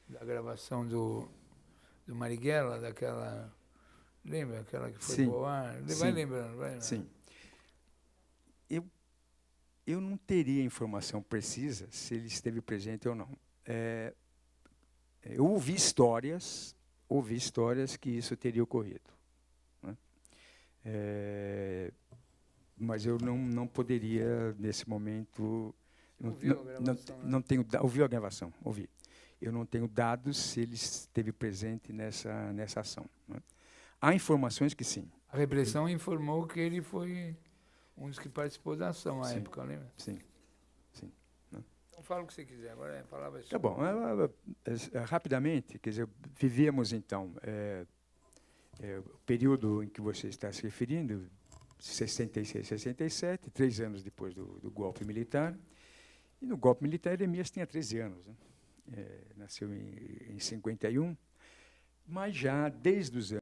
da gravação do Marighella, daquela... Lembra? Aquela que foi Sim, ao ar? Vai sim, lembrando, vai lembrando. Sim. Eu não teria informação precisa se ele esteve presente ou não. Eu ouvi histórias que isso teria ocorrido, né? Mas eu não poderia, nesse momento... Ouviu a gravação, né? Não tenho, ouviu a gravação? Ouvi. Eu não tenho dados se ele esteve presente nessa ação, né? Há informações que sim. A repressão informou que ele foi um dos que participou da ação na Sim. época, lembra? Sim. Então fala o que você quiser, agora a palavra é sua. Tá bom. Rapidamente, quer dizer, vivíamos, então, o período em que você está se referindo, 66, 67, 3 anos depois do golpe militar. E no golpe militar, Eremias tinha 13 anos, né? Nasceu em 51, mas já desde os anos